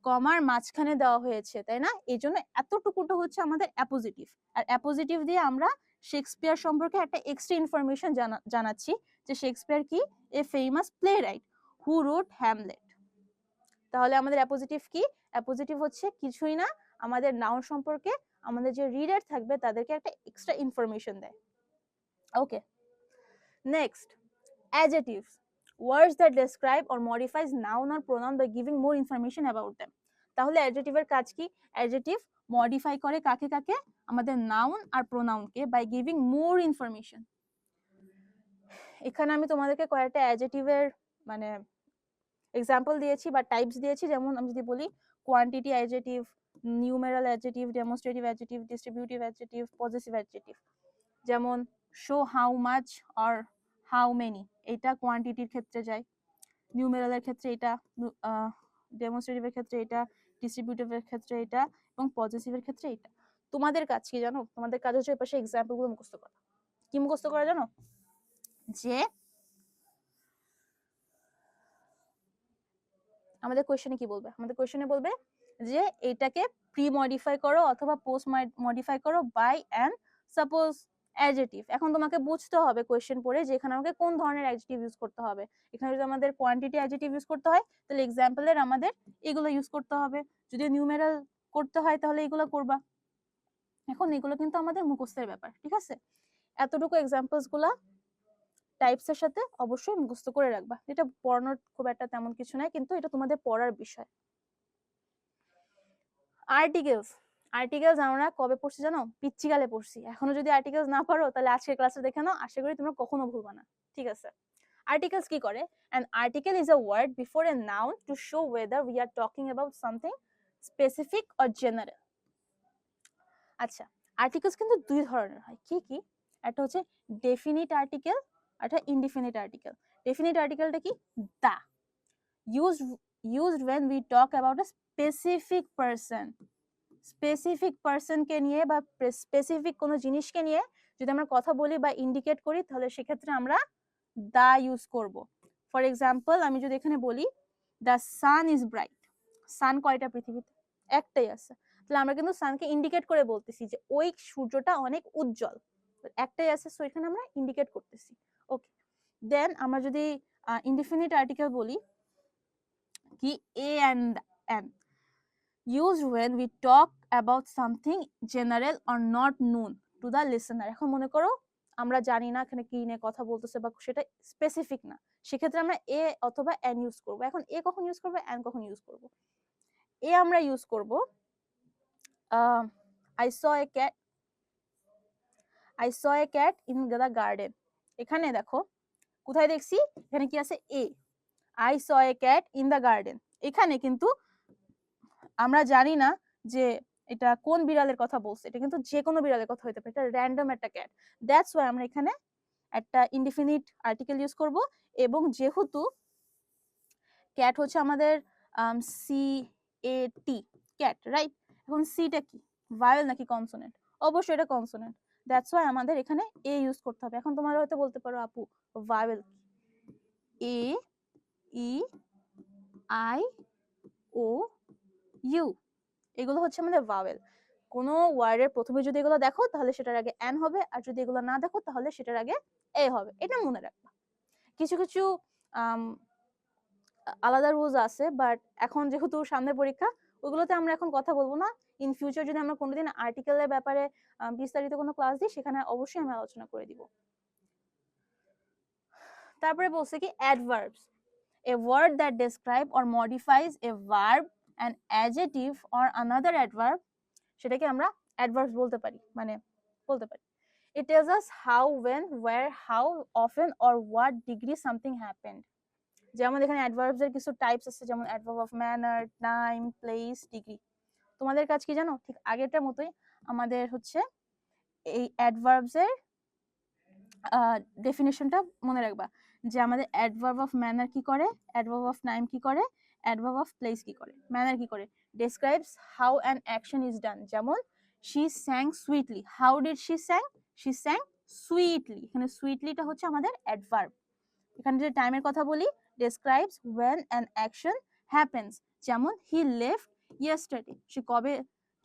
কমার মাঝখানে দেওয়া হয়েছে, তাই না? এই জন্য এতটুকুটা হচ্ছে আমাদের অ্যাপোজিটিভ, আর অ্যাপোজিটিভ দিয়ে আমরা শেক্সপিয়ার সম্পর্কে একটা এক্সট্রা ইনফরমেশন জানাচ্ছি যে শেক্সপিয়ার কি, a famous playwright who wrote Hamlet. তাহলে আমাদের অ্যাপোজিটিভ কি, অ্যাপোজিটিভ হচ্ছে কিছুই না, আমাদের নাউন সম্পর্কে আমাদের যে রিডার থাকবে তাদেরকে একটা এক্সট্রা ইনফরমেশন দেয়। Okay, next, adjectives, words that describe or modifies noun or pronoun by giving more information about them। তাহলে অ্যাডজেটিভের কাজ কি, অ্যাডজেটিভ মডিফাই করে কাকে কাকে, আমাদের নাউন আর প্রোনাউনকে, বাই গিভিং মোর ইনফরমেশন। এখানে আমি তোমাদেরকে কয়েকটা অ্যাডজেটিভের মানে এক্সাম্পল দিয়েছি বা টাইপস দিয়েছি, যেমন আমি যদি বলি quantity adjective, numeral adjective, demonstrative adjective, distributive adjective, possessive adjective. যেমন show how much or how many, এটা কোয়ান্টিটির ক্ষেত্রে যায়, নিউমেরালের ক্ষেত্রে এটা, ডেমনস্ট্রেটিভের ক্ষেত্রে এটা, ডিস্ট্রিবিউটিভের ক্ষেত্রে এটা, এবং পজেসিভের ক্ষেত্রে এটা। তোমাদের কাজ কি জানো, তোমাদের কাজ হচ্ছে এই পাশে এক্সাম্পলগুলো মুখস্থ করা। কি মুখস্থ করা জানো, যে আমাদের কোয়েশ্চেনে কি বলবে, আমাদের কোয়েশ্চেনে বলবে যে এটাকে প্রি মডিফাই করো অথবা পোস্ট মডিফাই করো বাই অ্যান সাপোজ অ্যাডজেটিভ। এখন তোমাকে বুঝতে হবে কোয়েশ্চেন পড়ে যে এখানে আমাকে কোন ধরনের অ্যাডজেটিভ ইউজ করতে হবে। এখানে যদি আমাদের কোয়ান্টিটি অ্যাডজেটিভ ইউজ করতে হয় তাহলে এক্সাম্পলের আমাদের এগুলো ইউজ করতে হবে, যদি নিউমেরাল করতে হয় তাহলে এগুলো করবা। এখন এগুলো কিন্তু আমাদের মুখস্থের ব্যাপার, ঠিক আছে? এতটুকু এক্সাম্পলস গুলা টাইপস এর সাথে অবশ্যই মুখস্থ করে রাখবা, এটা পড়ানোর খুব একটা তেমন কিছু নাই, কিন্তু এটা তোমাদের পড়ার বিষয়। আর্টিকেলস, আর্টিকেলস আমরা কবে পড়ছি জানো, পিচ্চিকালে পড়ছি। এখনো যদি আর্টিকেলস না পারো তাহলে আজকের ক্লাসে দেখে নাও, আশা করি তোমরা কখনো ভুলবা না, ঠিক আছে? আর্টিকেলস কি করে, an article is a word before a noun to show whether we are talking about something specific or general। আচ্ছা, আর্টিকেলস কিন্তু দুই ধরনের হয়, কি কি, একটা হচ্ছে ডেফিনিট আর্টিকেল, আর একটা ইনডিফিনিট আর্টিকেল। ডেফিনিট আর্টিকেলটা কি, the, used when we talk about a specific person, specific পার্সনকে নিয়ে বা স্পেসিফিক কোনো জিনিসকে নিয়ে যদি আমরা কথা বলি বা ইন্ডিকেট করি তাহলে সেক্ষেত্রে আমরা দা ইউজ করব। ফর এক্সাম্পল, আমি যদি এখানে বলি দ্য সান ইজ ব্রাইট, সান কয়টা পৃথিবীতে, একটাই আছে, তাহলে আমরা কিন্তু সানকে ইন্ডিকেট করে বলতেছি যে ওই সূর্যটা অনেক উজ্জ্বল, একটাই আছে, সো এখানে আমরা ইন্ডিকেট করতেছি। ওকে, দেন আমরা যদি ইনডিফিনিট আর্টিকেল বলি কি, a and an, used when we talk about something general or not known to the listener। এখন মনে করো আমরা জানি না এখানে কি নিয়ে কথা বলতেছে বা সেটা স্পেসিফিক না, সেক্ষেত্রে আমরা এ অথবা এন ইউজ করব। এখন এ কখন ইউজ করব, এন কখন ইউজ করব? এ আমরা ইউজ করব I saw a cat, I saw a cat in the garden। এখানে দেখো কোথায় দেখছি, এখানে কি আছে, এ, I saw a cat in the garden। এখানে কিন্তু আমরা জানি না যে এটা কোন বিড়ালের কথা বলছে, এটা কিন্তু যে কোনো বিড়ালের কথা হতে পারে, এটা র্যান্ডম একটা ক্যাট, দ্যাটস ওয়াই আমরা এখানে একটা ইনডিফিনিট আর্টিকেল ইউজ করব। এবং যেহেতু ক্যাট হচ্ছে আমাদের সি এ টি, ক্যাট, রাইট? এখন সিটা কি, ভায়েল নাকি কনসোনেন্ট? অবশ্যই এটা কনসোনেন্ট, দ্যাটস ওয়াই আমাদের এখানে এ ইউজ করতে হবে। এখন তোমরা হয়তো বলতে পারো আপু vowel A, E, I, O, U, এগুলো হচ্ছে আমাদের ভাওয়েল। কোনো ওয়ার্ডের প্রথমে যদি এগুলো দেখো তাহলে সেটার আগে এন হবে, আর যদি এগুলো না দেখো তাহলে সেটার আগে এ হবে, এটা মনে রাখবা। কিছু কিছু আলাদা রুলস আছে, বাট এখন যেহেতু সামনে পরীক্ষা ওগুলোতে আমরা এখন কথা বলবো না। ইন ফিউচার যদি আমরা কোনোদিন আর্টিকেলের ব্যাপারে বিস্তারিত কোনো ক্লাস দিই সেখানে অবশ্যই আমি আলোচনা করে দিব। তারপরে বলছে কি adverbs, a word that describe or modifies a verb, an adjective or another adverb, সেটাকে আমরা adverbs বলতে পারি, মানে বলতে পারি। It tells us how, when, where, how often or what degree something happened. যেমন এখানে adverbs এর কিছু টাইপস আছে, যেমন adverb of manner, time, place, degree। তোমাদের কাজ কি জানো, ঠিক আগেরটার মতোই আমাদের হচ্ছে এই adverbs এর ডেফিনিশনটা মনে রাখবা, যে আমাদের adverb of manner কি করে, adverb of time কি করে, adverb of place কি করে। manner কি করে, describes how an action is done, যেমন she sang sweetly, how did she sang sweetly, এখানে sweetly টা হচ্ছে আমাদের adverb। এখানে যে টাইমের কথা বলি, describes when an action happens, যেমন he left yesterday, সে কবে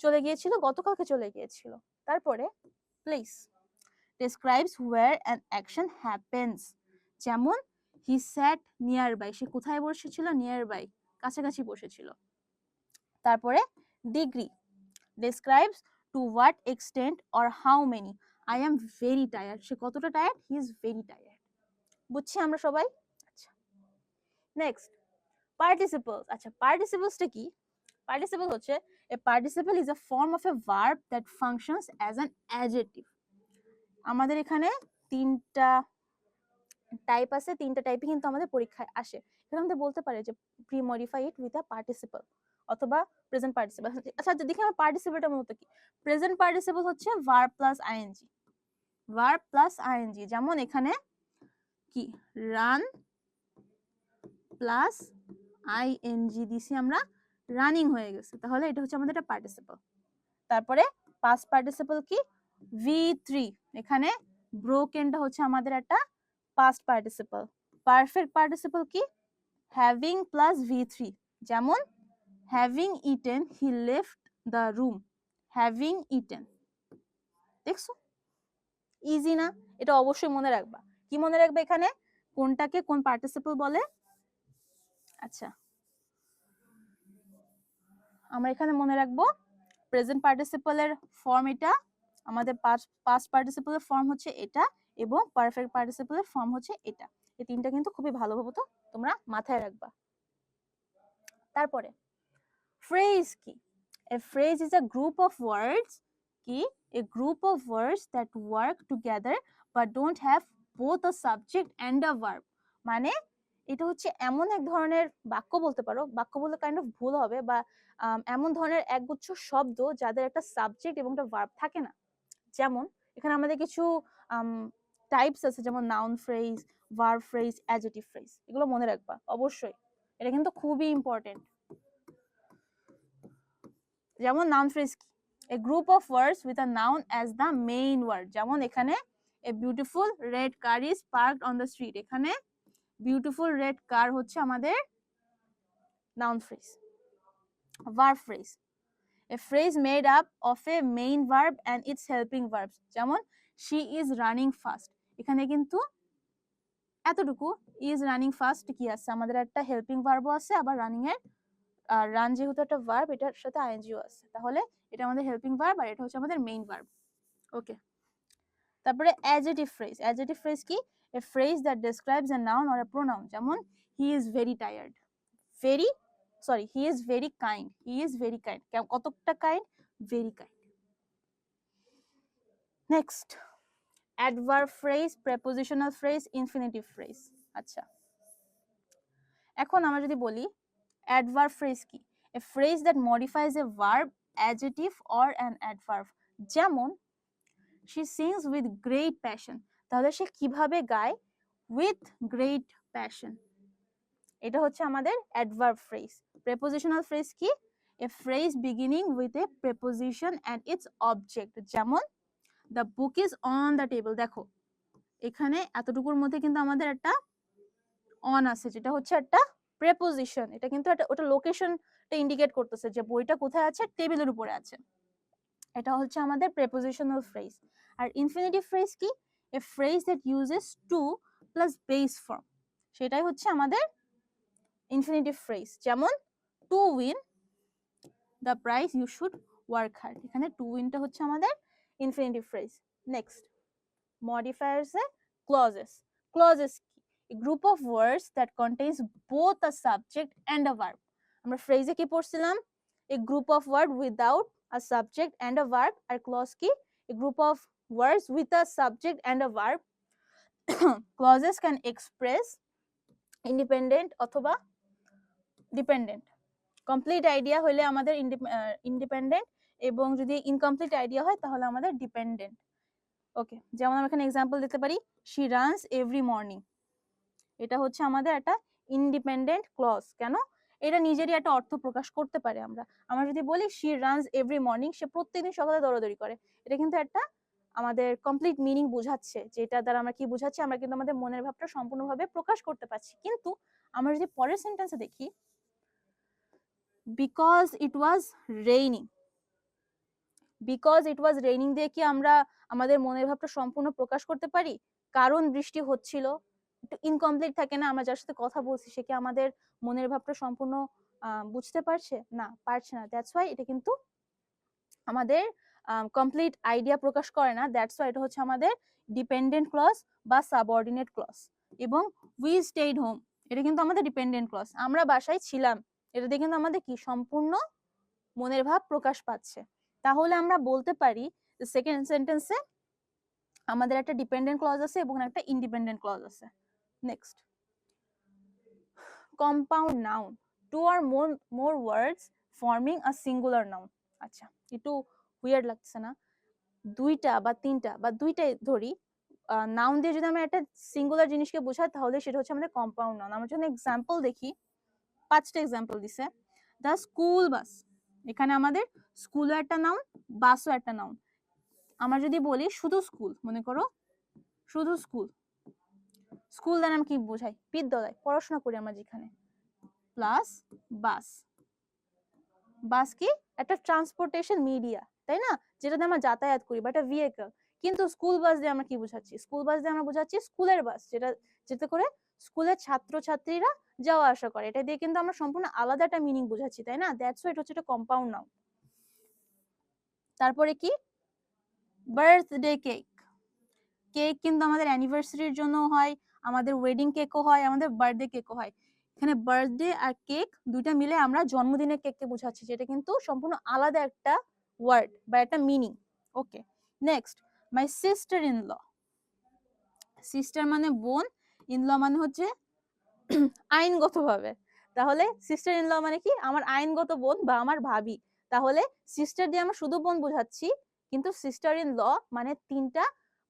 চলে গিয়েছিল, গতকালকে চলে গিয়েছিল। তারপরে place describes where an action happens, যেমন he sat nearby, সে কোথায় বসেছিল, nearby, কাছাকাছি বসেছিল। তারপরে degree describes to what extent or how many, I am very tired, সে কতটা tired, he is very tired। বুঝছি আমরা সবাই? আচ্ছা, নেক্সট participles। আচ্ছা, participles-টা কি? participle হচ্ছে a participle is a form of a verb that functions as an adjective। আমাদের এখানে তিনটা টাইপ আছে, তিনটা টাইপই কিন্তু আমাদের পরীক্ষায় আসে। এখানে আমাদের বলতে পারে যে pre modify it with a participle অথবা প্রেজেন্ট পার্টিসিপল। আচ্ছা, দেখি আমার পার্টিসিপলটা মূলত কি। প্রেজেন্ট পার্টিসিপল হচ্ছে verb plus ING, verb plus ING. যেমন এখানে কি রান প্লাস আইএনজি দিছি আমরা, রানিং হয়ে গেছে, তাহলে এটা হচ্ছে আমাদের একটা পার্টিসিপল। তারপরে পাস্ট পার্টিসিপল কি V3, এখানে ব্রোকেনটা হচ্ছে আমাদের একটা পাস্ট পার্টিসিপল। পারফেক্ট পার্টিসিপল কি হ্যাভিং প্লাস V3, যেমন having eaten he left the room, having eaten. দেখছো ইজি না? এটা অবশ্যই মনে রাখবা। কি মনে রাখবে এখানে কোনটাকে কোন পার্টিসিপল বলে। আচ্ছা, আমরা এখানে মনে রাখবো প্রেজেন্ট পার্টিসিপলের ফর্ম এটা, আমাদের পাস্ট পার্টিসিপলের ফর্ম হচ্ছে এটা, এবং পারফেক্ট পার্টিসিপলের ফর্ম হচ্ছে এটা। এই তিনটা কিন্তু খুবই ভালোভাবে তো তোমরা মাথায় রাখবা। তারপরে ফ্রেজ কি? A phrase is a group of words কি a group of words that work together but don't have both a subject and a verb। মানে এটা হচ্ছে এমন এক ধরনের বাক্য বলতে পারো, বাক্য বলতে কাইন্ড অফ ভুল হবে, বা এমন ধরনের একগুচ্ছ শব্দ যাদের একটা সাবজেক্ট এবং একটা ভার্ব থাকে না। যেমন এখানে আমাদের কিছু টাইপস আছে, যেমন noun phrase, verb phrase, adjective phrase. এগুলো মনে রাখবা অবশ্যই, এটা কিন্তু খুবই ইম্পর্টেন্ট। যেমন নাউন ফ্রেজ কি a group of words with a noun as the main word, যেমন এখানে a beautiful red car is parked on the street, এখানে beautiful red car হচ্ছে আমাদের noun phrase। verb phrase a phrase made up of a main verb and its helping verbs, যেমন she is running fast, এখানে কিন্তু এতটুকু is running fast কি আছে, আমাদের একটা হেল্পিং ভার্বও আছে, আবার রানিং এর রান যেহেতু একটা ভার্ব, এটার সাথে আইএনজিও আছে, তাহলে এটা আমাদের হেল্পিং ভার্ব আর এটা হচ্ছে আমাদের মেইন ভার্ব। ওকে, তারপরে অ্যাডজেক্টিভ ফ্রেজ। অ্যাডজেক্টিভ ফ্রেজ কি a phrase that describes a noun or a pronoun, যেমন he is very tired, he is very kind, he is very kind, কতটা kind, very kind। Next adverb phrase, prepositional phrase, infinitive phrase. আচ্ছা, এখন আমরা যদি বলি adverb phrase কি a phrase that modifies a verb, adjective or an adverb, যেমন she sings with great passion, তাহলে সে কিভাবে গায়, with great passion, এটা হচ্ছে আমাদের অ্যাডভার্ব ফ্রেজ। প্রেপোজিশনাল ফ্রেজ কি a phrase beginning with a preposition and its object, যেমন the book is on the table, দেখো এখানে এতটুকুর মধ্যে কিন্তু আমাদের একটা অন আছে, যেটা হচ্ছে একটা প্রেপোজিশন, এটা কিন্তু ওটা লোকেশনটা ইন্ডিকেট করতেছে যে বইটা কোথায় আছে, টেবিলের উপরে আছে, এটা হচ্ছে আমাদের প্রেপোজিশনাল ফ্রেজ। আর ইনফিনিটিভ ফ্রেজ কি a phrase that uses to plus base form, সেটাই হচ্ছে আমাদের ইনফিনিটিভ ফ্রেজ। যেমন to win the prize you should work hard, এখানে to win-টা হচ্ছে আমাদের ইনফিনিটিভ ফ্রেজ। নেক্সট মডিফায়ার্স এ ক্লজেস। ক্লজেস কি a group of words that contains both a subject and a verb. আমরা ফ্রেজে কি পড়ছিলাম? a group of word without a subject and a verb, আর clause কি? a group of words with a subject and a verb. clauses can express independent অথবা dependent. Complete idea হলে আমাদের independent, এবং যদি ইনকমপ্লিট আইডিয়া হয় তাহলে আমাদের ডিপেন্ডেন্ট। ওকে, যেমন আমরা এখানে এক্সাম্পল দিতে পারি, শি রানস এভরি মর্নিং। এটা হচ্ছে আমাদের একটা ইন্ডিপেন্ডেন্ট ক্লজ। কেন? এটা নিজেরই একটা অর্থ প্রকাশ করতে পারে। আমরা যদি বলি শি রানস এভরি মর্নিং, সে প্রত্যেকদিন সকালে দৌড়াদৌড়ি করে, এটা কিন্তু একটা আমাদের কমপ্লিট মিনিং বোঝাচ্ছে, যেটা দ্বারা আমরা কি বোঝাচ্ছি, আমরা কিন্তু আমাদের মনের ভাবটা সম্পূর্ণভাবে প্রকাশ করতে পারছি। কিন্তু আমরা যদি পরের সেন্টেন্সে দেখি, because it was raining, because it was raining দিয়ে কি আমরা আমাদের মনের ভাবটা সম্পূর্ণ প্রকাশ করতে পারি? কারণ বৃষ্টি হচ্ছিল, একটু ইনকমপ্লিট থাকে না? আমরা যার সাথে কথা বলছি সে কি আমাদের মনের ভাবটা সম্পূর্ণ বুঝতে পারছে? না, পারছে না। দ্যাটস ওয়াই এটা কিন্তু আমাদের কমপ্লিট আইডিয়া প্রকাশ করে না। দ্যাটস ওয়াই এটা হচ্ছে আমাদের ডিপেন্ডেন্ট ক্লজ বা সাবঅর্ডিনেট ক্লজ। এবং উই স্টেইড হোম, এটা কিন্তু আমাদের ডিপেন্ডেন্ট ক্লজ, আমরা বাসায় ছিলাম, এটা দিয়ে কিন্তু আমাদের কি সম্পূর্ণ মনের ভাব প্রকাশ পাচ্ছে। তাহলে আমরা বলতে পারি সেকেন্ড সেন্টেন্সে আমাদের একটা ডিপেন্ডেন্ট ক্লজ আছে এবং একটা ইন্ডিপেন্ডেন্ট ক্লজ আছে। নেক্সট, কম্পাউন্ড নাউন, টু আর মোর ওয়ার্ডস ফর্মিং আ সিঙ্গুলার নাউন। আচ্ছা, একটু উইয়ার্ড লাগছে না? দুইটা বা তিনটা বা দুইটাই ধরি, নাউন দিয়ে যদি আমরা একটা সিঙ্গুলার জিনিসকে বোঝাই তাহলে সেটা হচ্ছে আমাদের কম্পাউন্ড নাউন। আমরা যখন এক্সাম্পল দেখি, 5টা এক্সাম্পল দিছে। দ্য স্কুল বাস, এখানে আমাদের স্কুলও একটা নাউন, বাসও একটা নাউন। আমরা যদি বলি শুধু স্কুল, মনে করো শুধু স্কুল, স্কুল দ্বারা আমি কি বোঝাই? বিদ্যালয়, পড়াশোনা করি আমরা যেখানে, প্লাস বাস। বাস কি? একটা ট্রান্সপোর্টেশন মিডিয়া, তাই না? যেটাতে আমরা যাতায়াত করি বা একটা ভেহিকল। কিন্তু স্কুল বাস দিয়ে আমরা কি বোঝাচ্ছি? স্কুল বাস দিয়ে আমরা বোঝাচ্ছি স্কুলের বাস, যেটা করে স্কুলের ছাত্রছাত্রীরা যাওয়া আসা করে। এটা দিয়ে কিন্তু আমরা সম্পূর্ণ আলাদা একটা মিনিং বোঝাচ্ছি, তাই না? দ্যাটস ওয়াই এটা হচ্ছে একটা কম্পাউন্ড নাউন। তারপরে কি? বার্থডে কেক, কেক কিন্তু আমাদের অ্যানিভার্সারির জন্য হয়, আমাদের ওয়েডিং কেকও হয়, আমাদের বার্থডে কেকও হয়। এখানে বার্থডে আর কেক দুইটা মিলে আমরা জন্মদিনের কেককে বোঝাচ্ছি, যেটা কিন্তু সম্পূর্ণ আলাদা একটা ওয়ার্ড বা একটা meaning. Okay, next, my sister in law. Sister মানে বোন, ইন ল মানে হচ্ছে আইনগতভাবে। তাহলে সিস্টার ইন ল মানে কি? আমার আইনগত বোন বা আমার ভাবি। তাহলে সিস্টার দিয়ে আমরা শুধু বোন বোঝাচ্ছি, কিন্তু সিস্টার ইন ল মানে তিনটা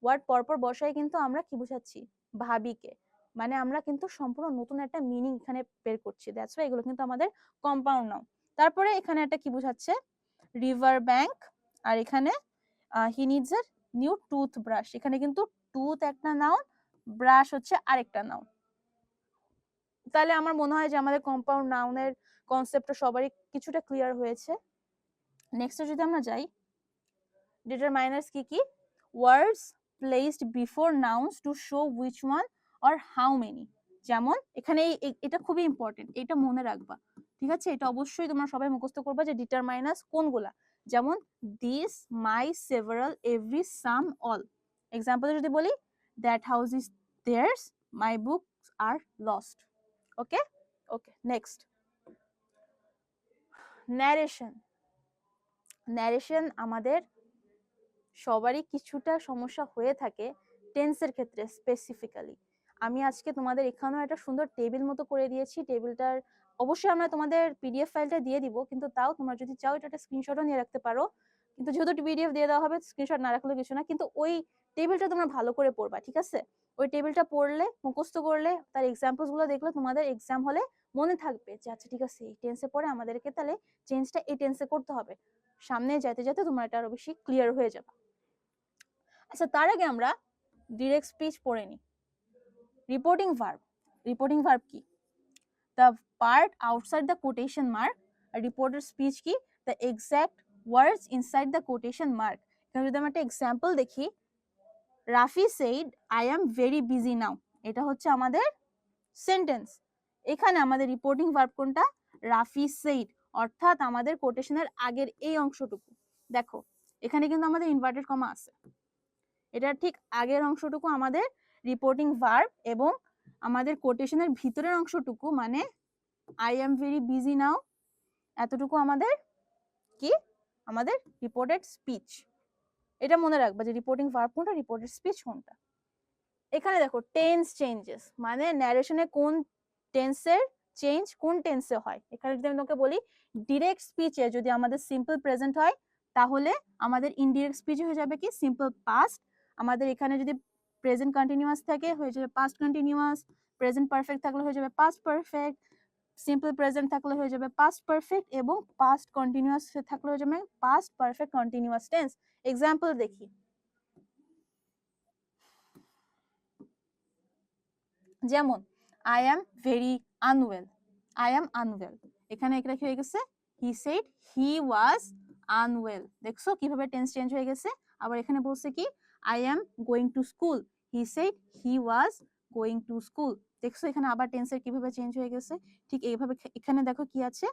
ওয়ার্ড পরপর বসায় কিন্তু আমরা কি বোঝাচ্ছি? ভাবিকে। মানে আমরা কিন্তু সম্পূর্ণ নতুন একটা মিনিং এখানে বের করছি। দ্যাটস ওয়াই এগুলো কিন্তু আমাদের কম্পাউন্ড নাউন। তারপরে এখানে একটা কি বোঝাচ্ছে? রিভার ব্যাংক, আর এখানে হি নিডস আ নিউ টুথব্রাশ। এখানে কিন্তু টুথ একটা নাউন, ব্রাশ হচ্ছে আরেকটা নাউন। তাহলে আমার মনে হয় যে আমাদের কম্পাউন্ড নাউনের কনসেপ্টটা সবারই কিছুটা ক্লিয়ার হয়েছে। নেক্সটে যদি আমরা যাই, ডিটারমাইনার্স কি কি? Words placed before nouns to show which one or how many. যেমন এখানে এটা খুবই ইম্পর্টেন্ট, এটা মনে রাখবা, ঠিক আছে? এটা অবশ্যই তোমরা সবাই মুখস্থ করবা যে ডিটারমাইনার্স কোনগুলা। যেমন this, my, several, every, some, all. এক্সাম্পলে যদি বলি, that house is theirs, my books are lost. Okay okay, next, narration. Narration আমাদের সবারই কিছুটা সমস্যা হয়ে থাকে টেন্সের ক্ষেত্রে স্পেসিফিক্যালি। আমি আজকে তোমাদের এখানেও একটা সুন্দর টেবিল মতো করে দিয়েছি। টেবিলটার অবশ্যই আমরা তোমাদের পিডিএফ ফাইলটা দিয়ে দিব, কিন্তু তাও তোমরা যদি চাও এটা একটা স্ক্রিনশটও নিয়ে রাখতে পারো। কিন্তু যেহেতু পিডিএফ দিয়ে দেওয়া হবে, স্ক্রিনশট না রাখলেও কিছু না। কিন্তু ওই টেবিলটা তোমরা ভালো করে পড়বা, ঠিক আছে? ওই টেবিলটা পড়লে, মুখস্থ করলে, তার এক্সাম্পলস গুলো দেখলে তোমাদের এক্সাম হলে মনে থাকবে যে আচ্ছা ঠিক আছে, এই টেন্সে পড়ে আমাদেরকে তাহলে চেঞ্জটা এই টেন্সে করতে হবে। সামনে যেতে যেতে তোমরা এটা আরো বেশি ক্লিয়ার হয়ে যাবে। আচ্ছা, তার আগে আমরা ডিরেক্ট স্পিচ পড়ে নিই। Reporting verb. রিপোর্টিং ভার্ব কি? The part outside the quotation mark. আর রিপোর্টের স্পিচ কি? The exact words inside the quotation mark. এখানে যদি আমরা একটা এক্সাম্পল দেখি, Rafi said I am very busy now, এটা হচ্ছে আমাদের সেন্টেন্স। এখানে আমাদের রিপোর্টিং ভার্ব কোনটা? রাফি সেইড, অর্থাৎ আমাদের কোটেশনের আগের এই অংশটুকু। দেখো এখানে কিন্তু আমাদের ইনভার্টেড কমা আছে, এটা ঠিক আগের অংশটুকু আমাদের রিপোর্টিং ভার্ব, এবং আমাদের কোটেশনের ভিতরের অংশটুকু মানে আই এম ভেরি বিজি নাও, এতটুকু আমাদের কি, আমাদের রিপোর্টেড স্পিচ। এটা মনে রাখবা যে রিপোর্টিং ভার্ব কোনটা, রিপোর্টেড স্পিচ কোনটা। এখানে দেখো টেন্স চেঞ্জেস, মানে ন্যারেশনে কোন টেন্সের চেঞ্জ কোন টেন্সে হয়। এখানে যদি আমি তোমাকে বলি ডিরেক্ট স্পিচে যদি আমাদের সিম্পল প্রেজেন্ট হয় তাহলে আমাদের ইনডিরেক্ট স্পিচ হয়ে যাবে কি সিম্পল পাস্ট। আমাদের এখানে যদি প্রেজেন্ট কন্টিনিউয়াস থাকে হয়ে যাবে পাস্ট কন্টিনিউয়াস, প্রেজেন্ট পারফেক্ট থাকলে হয়ে যাবে পাস্ট পারফেক্ট, সিম্পল প্রেজেন্ট থাকলে হয়ে যাবে পাস্ট পারফেক্ট, এবং পাস্ট কন্টিনিউয়াস থাকলে হয়ে যাবে past perfect continuous tense. Example দেখি, যেমন I am very unwell, I am unwell, এখানে এটা কি হয়ে গেছে he said he was unwell. দেখছো কিভাবে টেন্স চেঞ্জ হয়ে গেছে। আবার এখানে বলছে কি I am going to school, he said he was going to school. দেখছো এখানে আবার টেন্সের কিভাবে চেঞ্জ হয়ে গেছে। ঠিক এইভাবে এখানে দেখো কি আছে,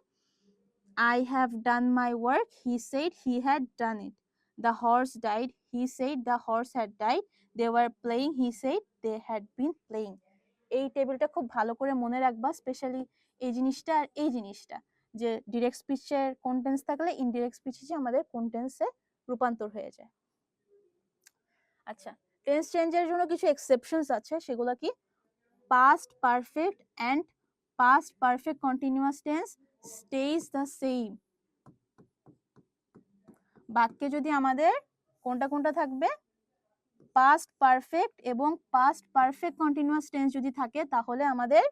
I have done my work, he said he had done it. The horse died, he said the horse had died. They were playing, he said they had been playing. এই টেবিলটা খুব ভালো করে মনে রাখবা, স্পেশালি এই জিনিসটা আর এই জিনিসটা, যে ডিরেক্ট স্পিচের কোন টেন্স থাকলে ইনডিরেক্ট স্পিচে আমাদের কোন টেন্সে রূপান্তর হয়ে যায়। আচ্ছা, টেন্স চেঞ্জের জন্য কিছু এক্সেপশনস আছে, সেগুলো কি past perfect and past perfect continuous tense stays the same. বাক্যে যদি আমাদের কোনটা কোনটা থাকবে, পাস্ট পারফেক্ট এবং পাস্ট পারফেক্ট কন্টিনিউয়াস টেন্স যদি থাকে তাহলে আমাদের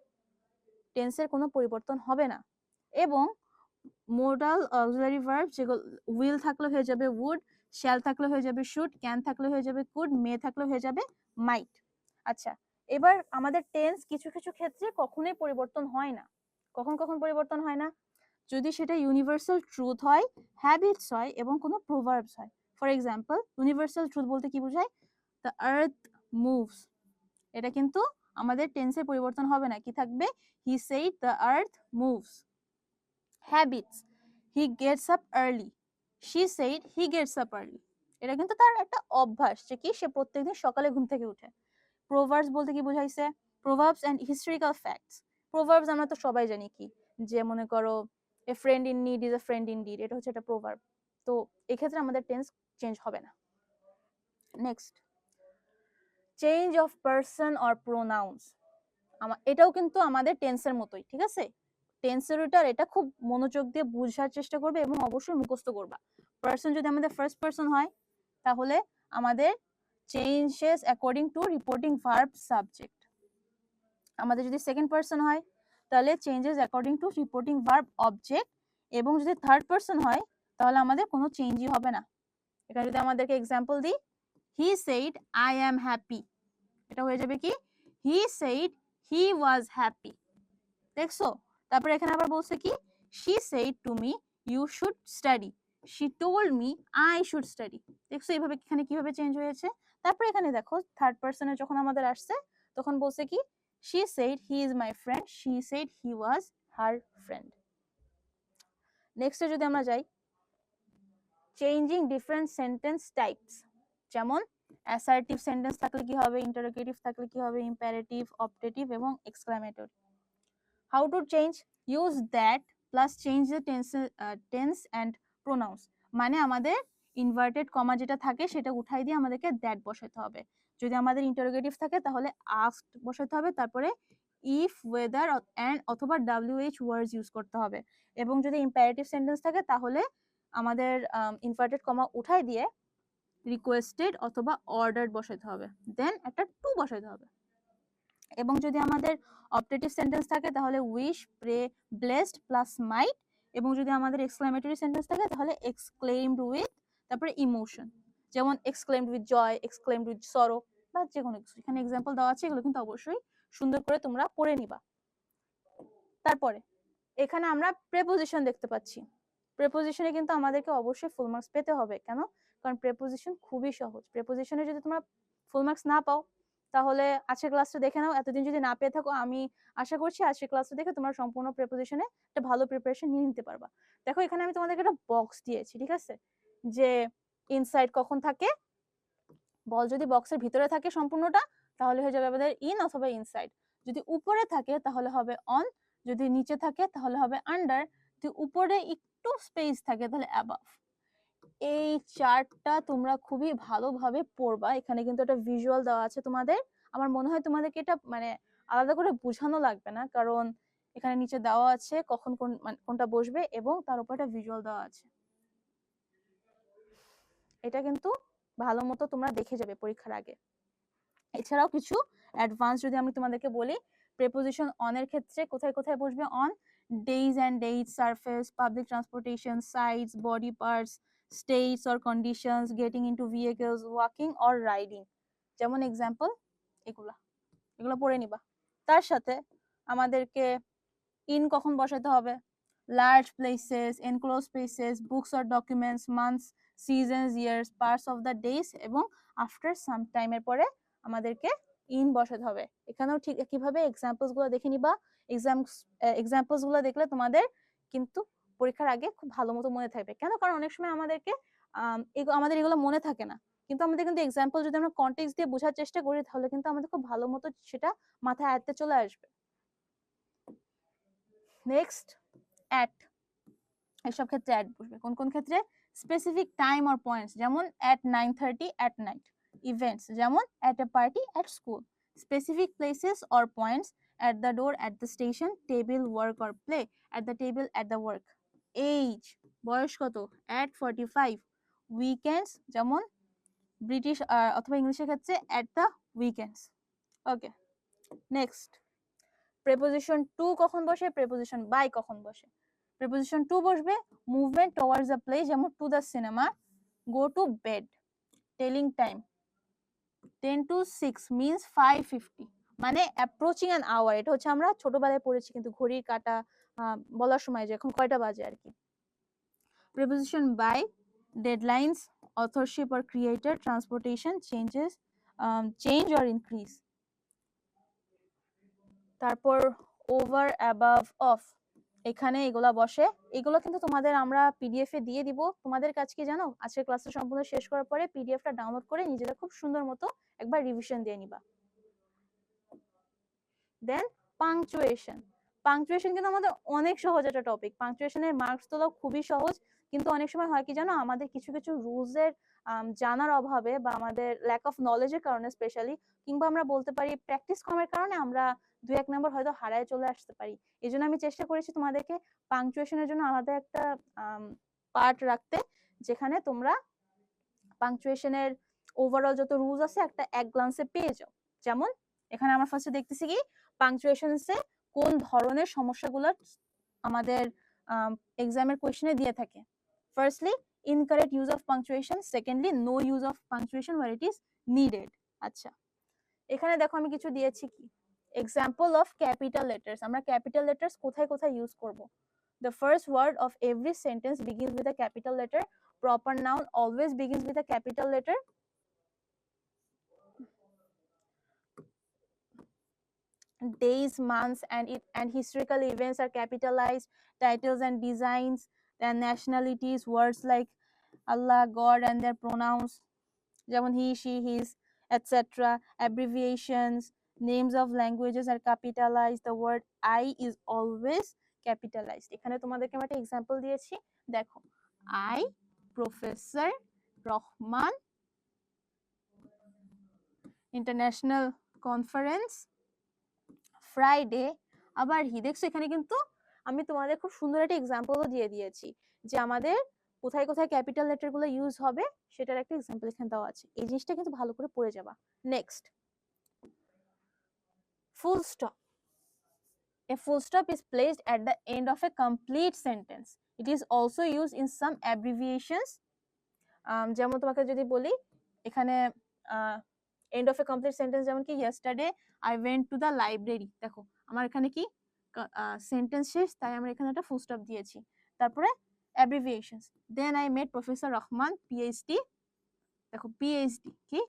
টেন্সের কোনো পরিবর্তন হবে না। এবং মোডাল অক্সিলারি ভার্ব যেগুলো উইল থাকলে হয়ে যাবে উড, শ্যাল থাকলে হয়ে যাবে শুড, ক্যান থাকলে হয়ে যাবে কুড, মে থাকলে হয়ে যাবে মাইট। আচ্ছা, এবার আমাদের টেন্স কিছু কিছু ক্ষেত্রে কখনোই পরিবর্তন হয় না। কখন কখন পরিবর্তন হয় না, যদি সেটা ইউনিভার্সাল ট্রুথ হয়, হ্যাবিটস হয় এবং কোনো প্রোভার্বস হয়। ফর এক্সাম্পল ইউনিভার্সাল ট্রুথ বলতে কি বোঝায়, দ্য আর্থ মুভস, এটা কিন্তু আমাদের টেন্সের পরিবর্তন হবে না, কি থাকবে he said the earth moves. Habits, he gets up early, she said he gets up early, এটা কিন্তু তার একটা অভ্যাস যে কি সে প্রত্যেকদিন সকালে ঘুম থেকে উঠে। প্রোভার্বস বলতে কি বোঝাইছে, proverbs and historical facts. Proverbs আমরা তো সবাই জানি কি, যে মনে করো a friend in need is a friend indeed, এটা হচ্ছে একটা প্রোভার্ব। তো এক্ষেত্রে আমাদের টেন্স চেঞ্জ হবে না। Next, change of person or pronouns, এটাও কিন্তু আমাদের টেন্সের মতোই, ঠিক আছে। টেন্সের ওইটার এটা খুব মনোযোগ দিয়ে বোঝার চেষ্টা করবে এবং অবশ্যই মুখস্থ করবা। পারসন যদি আমাদের ফার্স্ট পারসন হয় তাহলে আমাদের changes according to reporting verb subject. আমাদের যদি সেকেন্ড পারসন হয় তাহলে changes according to reporting verb object, এবং যদি থার্ড পারসন হয় তাহলে আমাদের কোনো চেঞ্জই হবে না। এখানে যদি আমাদেরকে এক্সাম্পল দিই, he said I am happy, এটা হয়ে যাবে কি he said he was happy. দেখছো, তারপরে এখানে আবার বলছে কি she said to me you should study, she told me I should study। দেখছো এইভাবে এখানে কিভাবে চেঞ্জ হয়েছে। তারপরে এখানে দেখো থার্ড পারসনে যখন আমাদের আসছে তখন বলছে কি she said he is my friend, she said he was her friend। নেক্সটে যদি আমরা যাই, চেঞ্জিং ডিফারেন্ট সেন্টেন্স টাইপস, যেমন অ্যাসার্টিভ সেন্টেন্স থাকলে কি হবে, ইন্টারোগেটিভ থাকলে কি হবে, ইম্পারেটিভ, অপটেটিভ এবং exclamatory. How to change, use that plus change the tense and pronouns, মানে আমাদের ইনভার্টেড কমা যেটা থাকে সেটা উঠাই দিয়ে আমাদেরকে দ্যাট বসাতে হবে। যদি আমাদের ইন্টারোগেটিভ থাকে তাহলে আস্কড বসাতে হবে, তারপরে ইফ, ওয়েদার এন্ড অথবা WH ওয়ার্ডস ইউজ করতে হবে। এবং যদি ইম্পারেটিভ সেন্টেন্স থাকে তাহলে আমাদের ইনভার্টেড কমা উঠাই দিয়ে রিকোয়েস্টেড অথবা অর্ডার্ড বসাতে হবে, দেন একটা টু বসাতে হবে। এবং যদি আমাদের অপটেটিভ সেন্টেন্স থাকে তাহলে wish, pray, blessed plus might. এবং যদি আমাদের এক্সক্লেমেটরি সেন্টেন্স থাকে তাহলে এক্সক্লেমড উইথ, তারপরে ইমোশন, যেমন exclaimed with joy, exclaimed with sorrow, বা যে কোনো কিছু। এখানে এক্সাম্পল দেওয়া আছে, এগুলো কিন্তু অবশ্যই সুন্দর করে তোমরা পড়ে নিবা। তারপরে এখানে আমরা প্রেপোজিশন দেখতে পাচ্ছি। প্রেপোজিশনে কিন্তু আমাদেরকে অবশ্যই ফুল মার্কস পেতে হবে, কেন, কারণ প্রেপোজিশন খুবই সহজ। প্রেপোজিশনে যদি তোমরা ফুল মার্কস না পাও তাহলে আজকের ক্লাসটা দেখে নাও, এতদিন যদি না পেয়ে থাকো আমি আশা করছি আজকের ক্লাসটা দেখে তোমরা সম্পূর্ণ প্রেপোজিশনে একটা ভালো প্রিপারেশন নিয়ে নিতে পারবা। দেখো এখানে আমি তোমাদেরকে একটা বক্স দিয়েছি, ঠিক আছে, যে ইনসাইড কখন থাকে, বল যদি বক্সের ভিতরে থাকে সম্পূর্ণটা তাহলে হয়ে যাবে আমাদের ইন অথবা ইনসাইড। যদি উপরে থাকে তাহলে হবে অন, যদি নিচে থাকে তাহলে হবে আন্ডার, যদি উপরে একটু স্পেস থাকে তাহলে অ্যাবাভ। এই চার্টটা তোমরা খুবই ভালোভাবে পড়বা, এখানে কিন্তু একটা ভিজুয়াল দেওয়া আছে তোমাদের। আমার মনে হয় তোমাদেরকে এটা মানে আলাদা করে বোঝানো লাগবে না, কারণ এখানে নিচে দেওয়া আছে কখন কোনটা বসবে এবং তার উপর একটা ভিজুয়াল দেওয়া আছে। এটা কিন্তু ভালো মতো তোমরা দেখে যাবে পরীক্ষার আগে। এছাড়াও কিছু অ্যাডভান্স যদি আমি তোমাদেরকে বলি, প্রেপোজিশন অন এর ক্ষেত্রে কোথায় কোথায় বসবে on, days and days, surface, public transportation, sites, body parts, states or conditions, getting into vehicles, walking or riding। যেমন এক্সাম্পল এগুলো পড়ে নিবা। তার সাথে আমাদেরকে ইন কখন বসাতে হবে, large places, enclose spaces, books or documents, months, seasons, years, parts of the days এবং আফটার সাম টাইমের পরে আমাদেরকে ইন বসাতে হবে। এখানেও ঠিক একইভাবে এক্সাম্পলস গুলো দেখে নিবা। এক্সাম্পলস গুলো দেখলে তোমাদের কিন্তু পরীক্ষার আগে খুব ভালো মতো মনে থাকবে। কেন? কারণ অনেক সময় আমাদেরকে আমাদের এগুলো মনে থাকে না, কিন্তু আমাদের কিন্তু এক্সাম্পল যদি আমরা কনটেক্সট দিয়ে বোঝার চেষ্টা করি তাহলে কিন্তু আমাদের খুব ভালো মতো সেটা মাথায় আয়ত্তে চলে আসবে। Next, at. এসব ক্ষেত্রে অ্যাট বসবে কোন কোন ক্ষেত্রে? স্পেসিফিক টাইম অর পয়েন্টস, যেমন at 9:30 at night। ইভেন্টস, যেমন at a party, at school। Specific places or points, at the door, at the station, table, work or play, at the table, at the work। Age, বয়স কত? at 45। Weekends, যেমন British অথবা ইংলিশের ক্ষেত্রে at the weekends। Okay, next, preposition to কখন বসে, preposition by কখন বসে? প্রেপোজিশন টু বসবে মুভমেন্ট টুয়ার্ডস দ্য প্লেস, যেমন to the cinema, go to bed. Telling time 10 to 6 means 5:50, মানে অ্যাপ্রোচিং অ্যান আওয়ার। এটা হচ্ছে আমরা ছোটবেলায় পড়েছি কিন্তু ঘড়ির কাঁটা বলার সময় যে এখন কয়টা বাজে আর কি। Preposition by, deadlines, authorship or creator, transportation, changes, change or increase. তারপর ওভার, অ্যাবাভ, অফ, এখানে এগুলা বসে। এগুলো কিন্তু তোমাদের আমরা পিডিএফ এ দিয়ে দিব। তোমাদের কাজ কি জানো? আজকের ক্লাসটা সম্পূর্ণ শেষ করার পরে পিডিএফটা ডাউনলোড করে নিজেরা খুব সুন্দর মতো একবার রিভিশন দিয়ে নিবা। দেন পাংচুয়েশন। পাংচুয়েশন কিন্তু আমাদের অনেক সহজ একটা টপিক। পাংচুয়েশনের মার্কস তোলাও খুবই সহজ, কিন্তু অনেক সময় হয় কি জানো, আমাদের কিছু কিছু রুলস এর জানার অভাবে বা আমাদের ল্যাক অফ নলেজের কারণে স্পেশালি, কিংবা আমরা বলতে পারি প্র্যাকটিস কমের কারণে আমরা 2-1 নাম্বার হয়তো হারায় চলে আসতে পারি। এই জন্য আমি চেষ্টা করেছি তোমাদেরকে পাংচুয়েশনের জন্য আলাদা একটা পার্ট রাখতে, যেখানে তোমরা পাংচুয়েশনের ওভারঅল যত রুলস আছে একটা এক গ্লান্সে পেয়ে যাও। যেমন এখানে আমরা ফার্স্টে দেখতেছি কি পাংচুয়েশনসে কোন ধরনের সমস্যাগুলো আমাদের এক্সামের কোশ্চেনে দিয়ে থাকে। Firstly, incorrect use of punctuation, secondly no use of punctuation where it is needed. আচ্ছা, এখানে দেখো আমি কিছু দিয়েছি কি এক্সাম্পল অফ ক্যাপিটাল লেটার্স। আমরা ক্যাপিটাল লেটার্স কোথায় কোথায় ইউজ করব? The first word of every sentence begins with a capital letter. Proper noun always begins with a capital letter. Days, months, and historical events are capitalized. Titles and designs, and nationalities, words like Allah, God, and their pronouns, যেমন he, she, his, etc. Abbreviations, names of languages are capitalized. The word I is always capitalized. এখানে তোমাদেরকে আমি একটা example দিয়েছি, দেখো I, professor Rahman, international conference, Friday, আবার হি। দেখছো এখানে কিন্তু আমি তোমাদের খুব সুন্দর একটা এক্সাম্পলও দিয়ে দিয়েছি যে আমাদের কোথায় কোথায় ক্যাপিটাল লেটার গুলো ইউজ হবে সেটার একটা এক্সাম্পল এখানে দেওয়া আছে। এই জিনিসটা কিন্তু ভালো করে পড়ে যাবা। Next, full stop. A full stop is placed at the end of a complete sentence. It is also used in some abbreviations. যেমন তোমাকে যদি বলি এখানে end of A complete sentence, যেমন কি yesterday I went to the library। দেখো আমার এখানে কি সেন্টেন্স শেষ, তাই আমরা এখানে একটা ফুল স্টপ দিয়েছি। তারপরে abbreviations, then I met Professor Rahman, PhD। দেখো PhD কি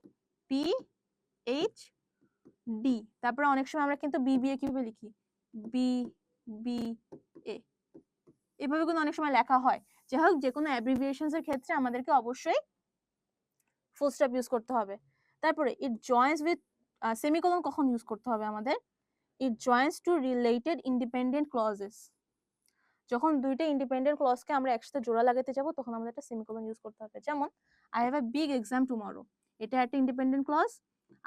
PhD। তারপরে অনেক সময় আমরা কিন্তু BBA কিভাবে লিখি, BBA, এভাবে কিন্তু অনেক সময় লেখা হয়। যাই হোক, যে কোনো অ্যাব্রিভিয়েশনস এর ক্ষেত্রে আমাদেরকে অবশ্যই ফুল স্টপ ইউজ করতে হবে। তারপরে ইট জয়েন্স উইথ সেমিকোলন কখন ইউজ করতে হবে আমাদের? It joins two related independent clauses. যখন দুইটা ইন্ডিপেন্ডেন্ট ক্লজকে আমরা একসাথে জোড়া লাগাতে যাব তখন আমাদের একটা সেমিকোলন ইউজ করতে হবে। যেমন I have a big exam tomorrow, এটা একটা independent clause.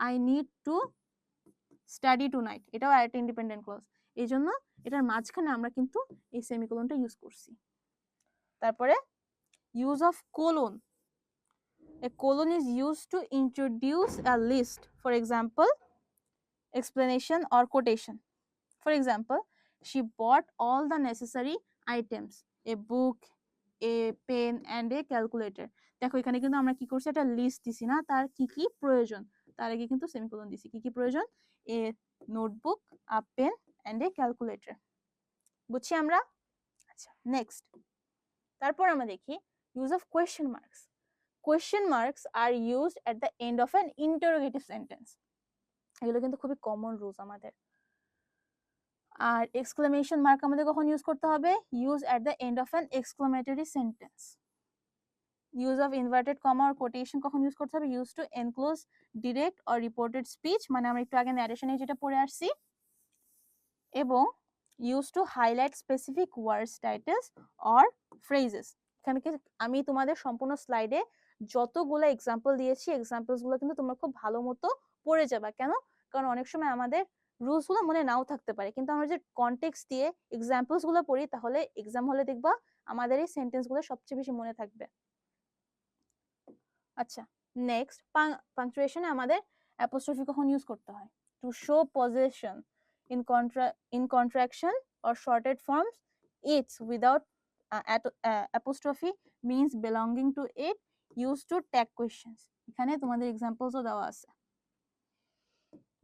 I need to study tonight, এটাও একটা ইন্ডিপেন্ডেন্ট ক্লজ। এই জন্য এটার মাঝখানে আমরা কিন্তু এই সেমিকোলনটা ইউজ করছি। তারপরে use of colon, a colon is used to introduce a list, for example explanation or quotation. For example, she bought all the necessary items, a book, a pen and a calculator. দেখো এখানে কিন্তু আমরা কি করছি, একটা list দিছি না, তার কি কি প্রয়োজন, তার আগে কিন্তু সেমিকোলন দিছি। কি কি প্রয়োজন? A notebook, a pen and a calculator. বুঝছি আমরা? আচ্ছা, নেক্সট। তারপর আমরা দেখি use of question marks. Question marks are used at the end of an interrogative sentence. এগুলো কিন্তু খুবই কমন রুলস আমাদের। আর এক্সক্লেমেশন মার্ক আমাদের কখন ইউজ করতে হবে? Use at the end of an exclamatory sentence. Use of inverted comma or quotation কখন use করতে হবে? Use to enclose direct or reported speech, মানে আমরা একটু আগে ন্যারেশনে যেটা পড়ে আসছি। এবং use to highlight specific words, titles or phrases. এখানে আমি তোমাদের সম্পূর্ণ স্লাইডে যতগুলো এক্সাম্পল দিয়েছি, এক্সাম্পলসগুলো কিন্তু তোমরা খুব ভালো মতো পড়ে যাবে। কেন? কারণ অনেক সময় আমাদের রুলসগুলো মনে নাও থাকতে পারে, কিন্তু আমরা যে কনটেক্সট দিয়ে এক্সাম্পলসগুলো পড়ি তাহলে এক্সাম হলে দেখবা আমাদের এই সেন্টেন্সগুলো সবচেয়ে বেশি মনে থাকবে। আচ্ছা, নেক্সট, পাংচুয়েশনে আমাদের অ্যাপোস্ট্রফি কখন ইউজ করতে হয়? To show position in contraction or shorted forms, it's without apostrophe means belonging to it, used to tag questions. এখানে তোমাদের এক্সাম্পলসও দেওয়া আছে।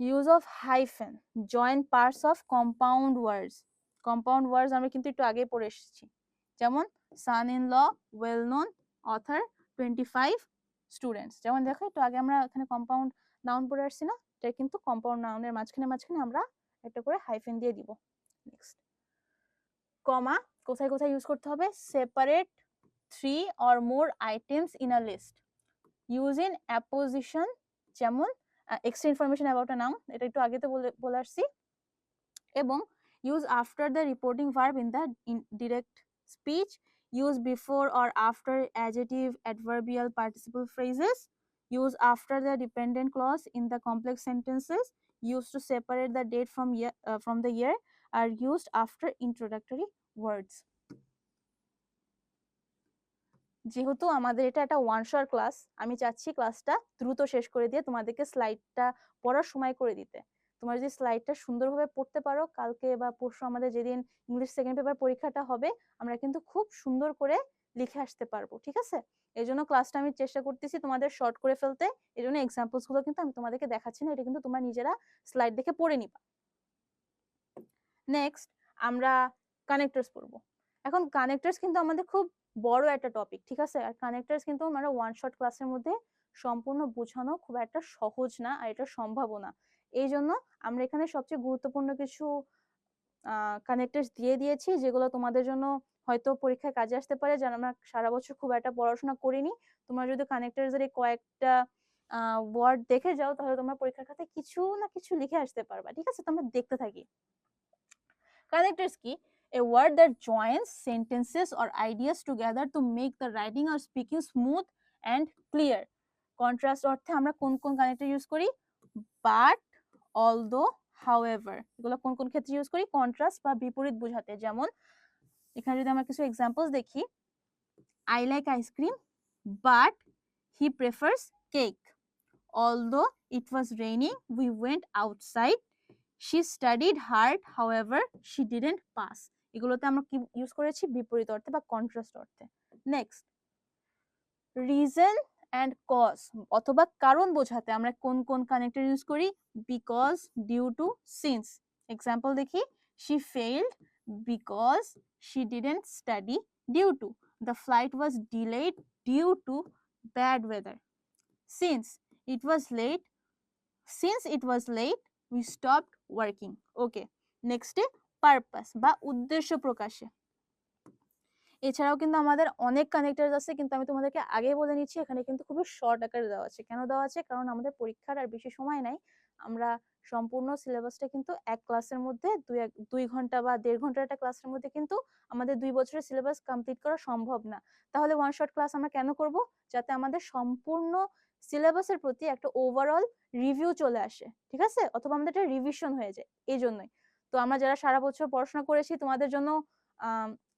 Use of hyphen, joint parts of compound words. Compound words আমরা কিন্তু একটু আগে পড়ে এসেছি। যেমন son in law, well known, author, 25 students. যেমন দেখো একটু আগে আমরা এখানে কম্পাউন্ড নাউন পড়ে আসছি না, এটা কিন্তু কম্পাউন্ড নাউনের মাঝখানে মাঝখানে আমরা একটা করে হাইফেন দিয়ে দিব। নেক্সট, কমা কোথায় কোথায় ইউজ করতে হবে? Separate 3 or more items in a list. Use in apposition, যেমন extra information about a noun, এটা একটু আগে তো বলে আসছি। এবং use after the reporting verb in the direct speech, use before or after adjective, adverbial, participle phrases, use after the dependent clause in the complex sentences, used to separate the date from the year, are used after introductory words. যেহেতু আমাদের এটা একটা one shot class, আমি চাচ্ছি ক্লাসটা দ্রুত শেষ করে দিয়ে তোমাদেরকে স্লাইডটা পড়ার সময় করে দিতে। তোমরা যদি স্লাইডটা সুন্দরভাবে পড়তে পারো, কালকে বা পরশু আমাদের যেদিন ইংলিশ সেকেন্ড পেপার পরীক্ষাটা হবে, আমরা কিন্তু খুব সুন্দর করে লিখে আসতে পারবো। ঠিক আছে? এই জন্য ক্লাসটা আমি চেষ্টা করতেছি তোমাদের শর্ট করে ফেলতে। এই জন্য এক্সাম্পলস গুলো কিন্তু আমি তোমাদেরকে দেখাচ্ছি না, এটা কিন্তু তোমরা নিজেরা স্লাইড দেখে পড়ে নিবা। নেক্সট, আমরা কানেক্টরস পড়বো। এখন কানেক্টরস কিন্তু আমাদের খুব বড় একটা টপিক, ঠিক আছে? আর কানেক্টরস কিন্তু আমরা ওয়ান শট ক্লাসের মধ্যে সম্পূর্ণ বোঝানো খুব একটা সহজ না, আর এটা সম্ভবও না। এই জন্য আমরা এখানে সবচেয়ে গুরুত্বপূর্ণ কিছু কানেক্টরস দিয়ে দিয়েছি, যেগুলো তোমাদের জন্য হয়তো পরীক্ষায় কাজে আসতে পারে, যারা আমরা সারা বছর খুব একটা পড়াশোনা করিনি। তোমরা যদি কানেক্টরস এর কয়েকটা ওয়ার্ড দেখে যাও, তাহলে তোমরা পরীক্ষার খাতায় কিছু না কিছু লিখে আসতে পারবা। ঠিক আছে? তোমরা দেখতে থাকি। কানেক্টরস কি? A word that joins sentences or ideas together to make the writing or speaking smooth and clear. Contrast অর্থে আমরা কোন কোন কানেক্টর ইউজ করি? But, although, however, এগুলো কোন কোন ক্ষেত্রে ইউজ করি? কন্ট্রাস্ট বা বিপরীত বোঝাতে। যেমন এখানে যদি আমরা কিছু এক্সাম্পলস দেখি, I like ice cream, but he prefers cake. Although it was raining, we went outside. She studied hard, however, she didn't pass. এগুলোতে আমরা কি ইউজ করেছি? বিপরীত অর্থে বা কন্ট্রাস্ট অর্থে। নেক্সট, রিজন এন্ড কজ অথবা কারণ বোঝাতে আমরা কোন কোন কানেক্টর ইউজ করি? Because, due to, since. Example দেখি, she failed because she didn't study, due to the flight was delayed due to bad weather. Since it was late we stopped working. Okay, next A purpose বা উদ্দেশ্য প্রকাশে। এছাড়াও কিন্তু আমাদের অনেক connectors আছে, কিন্তু আমি তোমাদেরকে আগে বলে নিচ্ছি, এখানে কিন্তু খুবই শর্ট আকারে দেওয়া আছে। কেন দেওয়া আছে? কারণ আমাদের পরীক্ষার আর বেশি সময় নাই, আমরা সম্পূর্ণ সিলেবাসটা কিন্তু এক ক্লাসের মধ্যে 2 ঘন্টা বা 1.5 ঘন্টার একটা ক্লাসের মধ্যে কিন্তু আমাদের 2 বছরের সিলেবাস কমপ্লিট করা সম্ভব না। তাহলে ওয়ান শট ক্লাস আমরা কেন করব? যাতে আমাদের সম্পূর্ণ সিলেবাসের প্রতি একটা ওভারঅল রিভিউ চলে আসে, ঠিক আছে, অথবা আমাদের একটা রিভিশন হয়ে যায়। এই জন্যই তো আমরা যারা সারা বছর পড়াশোনা করেছি তোমাদের জন্য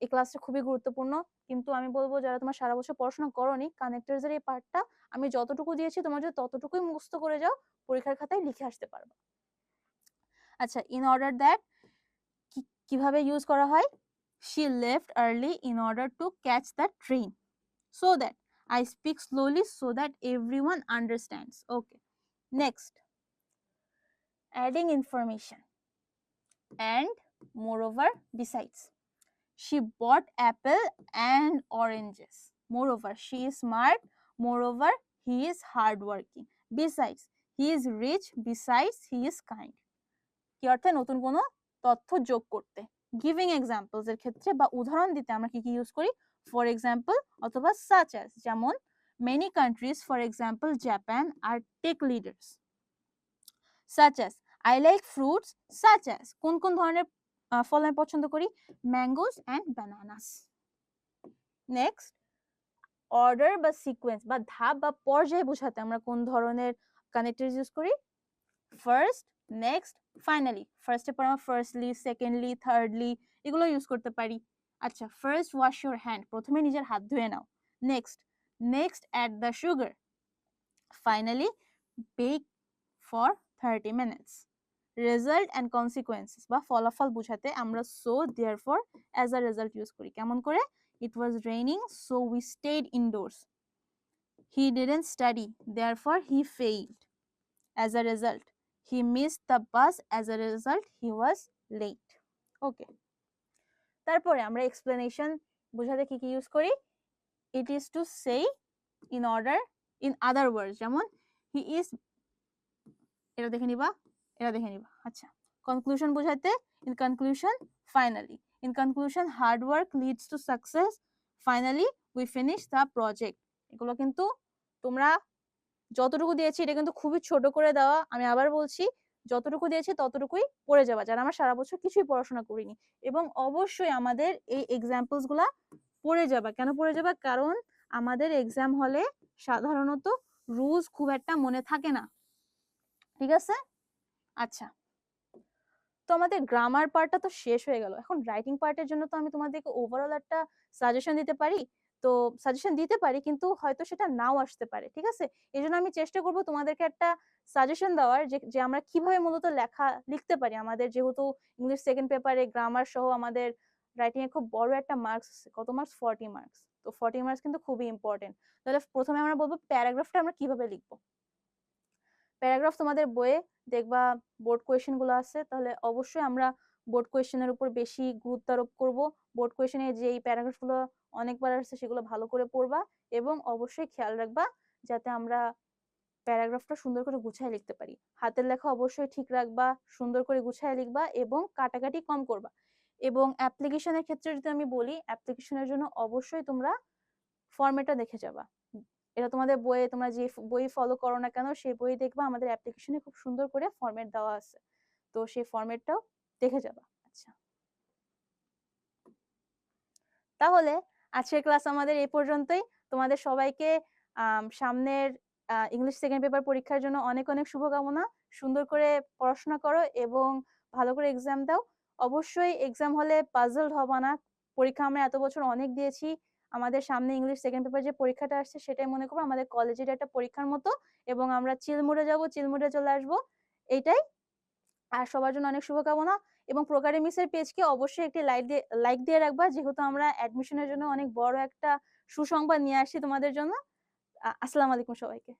এই ক্লাসটা খুবই গুরুত্বপূর্ণ। কিন্তু আমি বলবো যারা তোমার সারা বছর পড়াশোনা করোনি, কানেক্টরস এর এই পার্টটা আমি যতটুকু দিয়েছি তোমার যদি ততটুকুই মুখস্থ করে যাও, পরীক্ষার খাতায় লিখে আসতে পারবে। আচ্ছা, ইন অর্ডার দ্যাট কিভাবে ইউজ করা হয়? She left early in order to catch the train. So that I speak slowly so that everyone understands. Okay. Next, adding information. And moreover, besides, she bought apple and oranges. Moreover, she is smart. Moreover, he is hardworking. Besides, he is rich. Besides, he is kind. কি অর্থে? নতুন কোনো তথ্য যোগ করতে। Giving examples এর ক্ষেত্রে বা উদাহরণ দিতে আমরা কি কি ইউজ করি? ফর এক্সাম্পল অথবা সাচ অ্যাজ, যেমন many countries for example Japan are tech leaders. Such as I like fruits, such as কোন কোন ধরনের ফল আমি পছন্দ করি? Mangoes and bananas. Next, order বা সিকোয়েন্স বা ধাপ বা পর্যায় বোঝাতে আমরা কোন ধরনের কানেক্টরস ইউজ করি? First, next, finally. ফার্স্টের পর আমরা ফার্স্টলি, সেকেন্ডলি, থার্ডলি এগুলো ইউজ করতে পারি। আচ্ছা, ফার্স্ট ওয়াশ ইউর হ্যান্ড, প্রথমে নিজের হাত ধুয়ে নাও। Next, next add the sugar. Finally, bake for 30 minutes. Result and consequences বা ফলাফল বোঝাতে আমরা so, therefore, as a result use করি। কেমন করে? It was raining so we stayed indoors. He didn't study therefore he failed. As a result, he missed the bus. As a result, he was late. Okay. তারপরে আমরা explanation বোঝাতে কি কি use করি? It is to say in order, in other words, যেমন he is, এটা দেখে নিবা, এটা দেখে নিবা। আচ্ছা, কনক্লুশন বোঝাতে in conclusion, finally. In conclusion, hard work leads to success. Finally, we finish the project. এগুলো কিন্তু তোমরা যতটুকু দিয়েছি এটা কিন্তু খুবই ছোট করে দেওয়া। আমি আবার বলছি, যতটুকু দিয়েছি ততটুকুই পড়ে যাবা, যারা আমরা সারা বছর কিছুই পড়াশোনা করিনি। এবং অবশ্যই আমাদের এই এক্সাম্পলস গুলা পড়ে যাবা। কেন পড়ে যাবা? কারণ আমাদের এক্সাম হলে সাধারণত রুলস খুব একটা মনে থাকে না, ঠিক আছে? আচ্ছা, তো আমাদের গ্রামার পার্টটা তো শেষ হয়ে গেল। এখন রাইটিং পার্টের জন্য তো আমি তোমাদেরকে ওভারঅল একটা সাজেশন দিতে পারি, তো সাজেশন দিতে পারি কিন্তু হয়তো সেটা নাও আসতে পারে, ঠিক আছে? এই জন্য আমি চেষ্টা করব তোমাদেরকে একটা সাজেশন দেওয়ার, যে আমরা কিভাবে মূলত লিখতে পারি। আমাদের যেহেতু ইংলিশ সেকেন্ড পেপারে গ্রামার সহ আমাদের রাইটিং এ খুব বড় একটা মার্কস আছে। কত মার্কস? 40 মার্কস। তো 40 মার্কস কিন্তু খুবই ইম্পর্টেন্ট। তাহলে প্রথমে আমরা বলবো প্যারাগ্রাফটা আমরা কিভাবে লিখবো। প্যারাগ্রাফ তোমাদের বইয়ে দেখবা বোর্ড কোয়েশ্চেন গুলো আছে, তাহলে অবশ্যই আমরা বোর্ড কোয়েশ্চেনের উপর বেশি গুরুত্ব আরোপ করব। বোর্ড কোয়েশ্চেনে যে এই প্যারাগ্রাফ গুলো অনেকবার আসছে সেগুলো ভালো করে পড়বা এবং অবশ্যই খেয়াল রাখবা যাতে আমরা প্যারাগ্রাফটা সুন্দর করে গুছায় লিখতে পারি। হাতের লেখা অবশ্যই ঠিক রাখবা, সুন্দর করে গুছায় লিখবা এবং কাটাকাটি কম করবা। এবং অ্যাপ্লিকেশনের ক্ষেত্রে যদি আমি বলি, অ্যাপ্লিকেশনের জন্য অবশ্যই তোমরা ফরম্যাটটা দেখে যাবা। এটা তোমাদের বইয়ে, তোমরা যে বই ফলো করো না কেন সেই বই দেখবা আমাদের অ্যাপ্লিকেশনে খুব সুন্দর করে ফরম্যাট দেওয়া আছে, তো সেই ফরম্যাটটাও দেখে যাবা। আচ্ছা, তাহলে আজকের ক্লাস আমাদের এই পর্যন্তই। তোমাদের সবাইকে সামনের ইংলিশ সেকেন্ড পেপার পরীক্ষার জন্য অনেক অনেক শুভকামনা। সুন্দর করে পড়াশোনা করো এবং ভালো করে এক্সাম দাও। অবশ্যই এক্সাম হলে পাজলড হবা না। পরীক্ষা আমরা এত বছর অনেক দিয়েছি, আমাদের সামনে ইংলিশ সেকেন্ড পেপার যে পরীক্ষাটা আসছে সেটাই মনে করবো আমাদের কলেজের একটা পরীক্ষার মতো, এবং আমরা চিলমুড়ে যাব, চিলমুড়ে চলে আসবো, এইটাই। আর সবার জন্য অনেক শুভকামনা। এবং প্রোকাডেমিক্সের পেজকে অবশ্যই একটি লাইক দিয়ে রাখবা, যেহেতু আমরা অ্যাডমিশনের জন্য অনেক বড় একটা সুসংবাদ নিয়ে আসছি তোমাদের জন্য। আসসালামু আলাইকুম সবাইকে।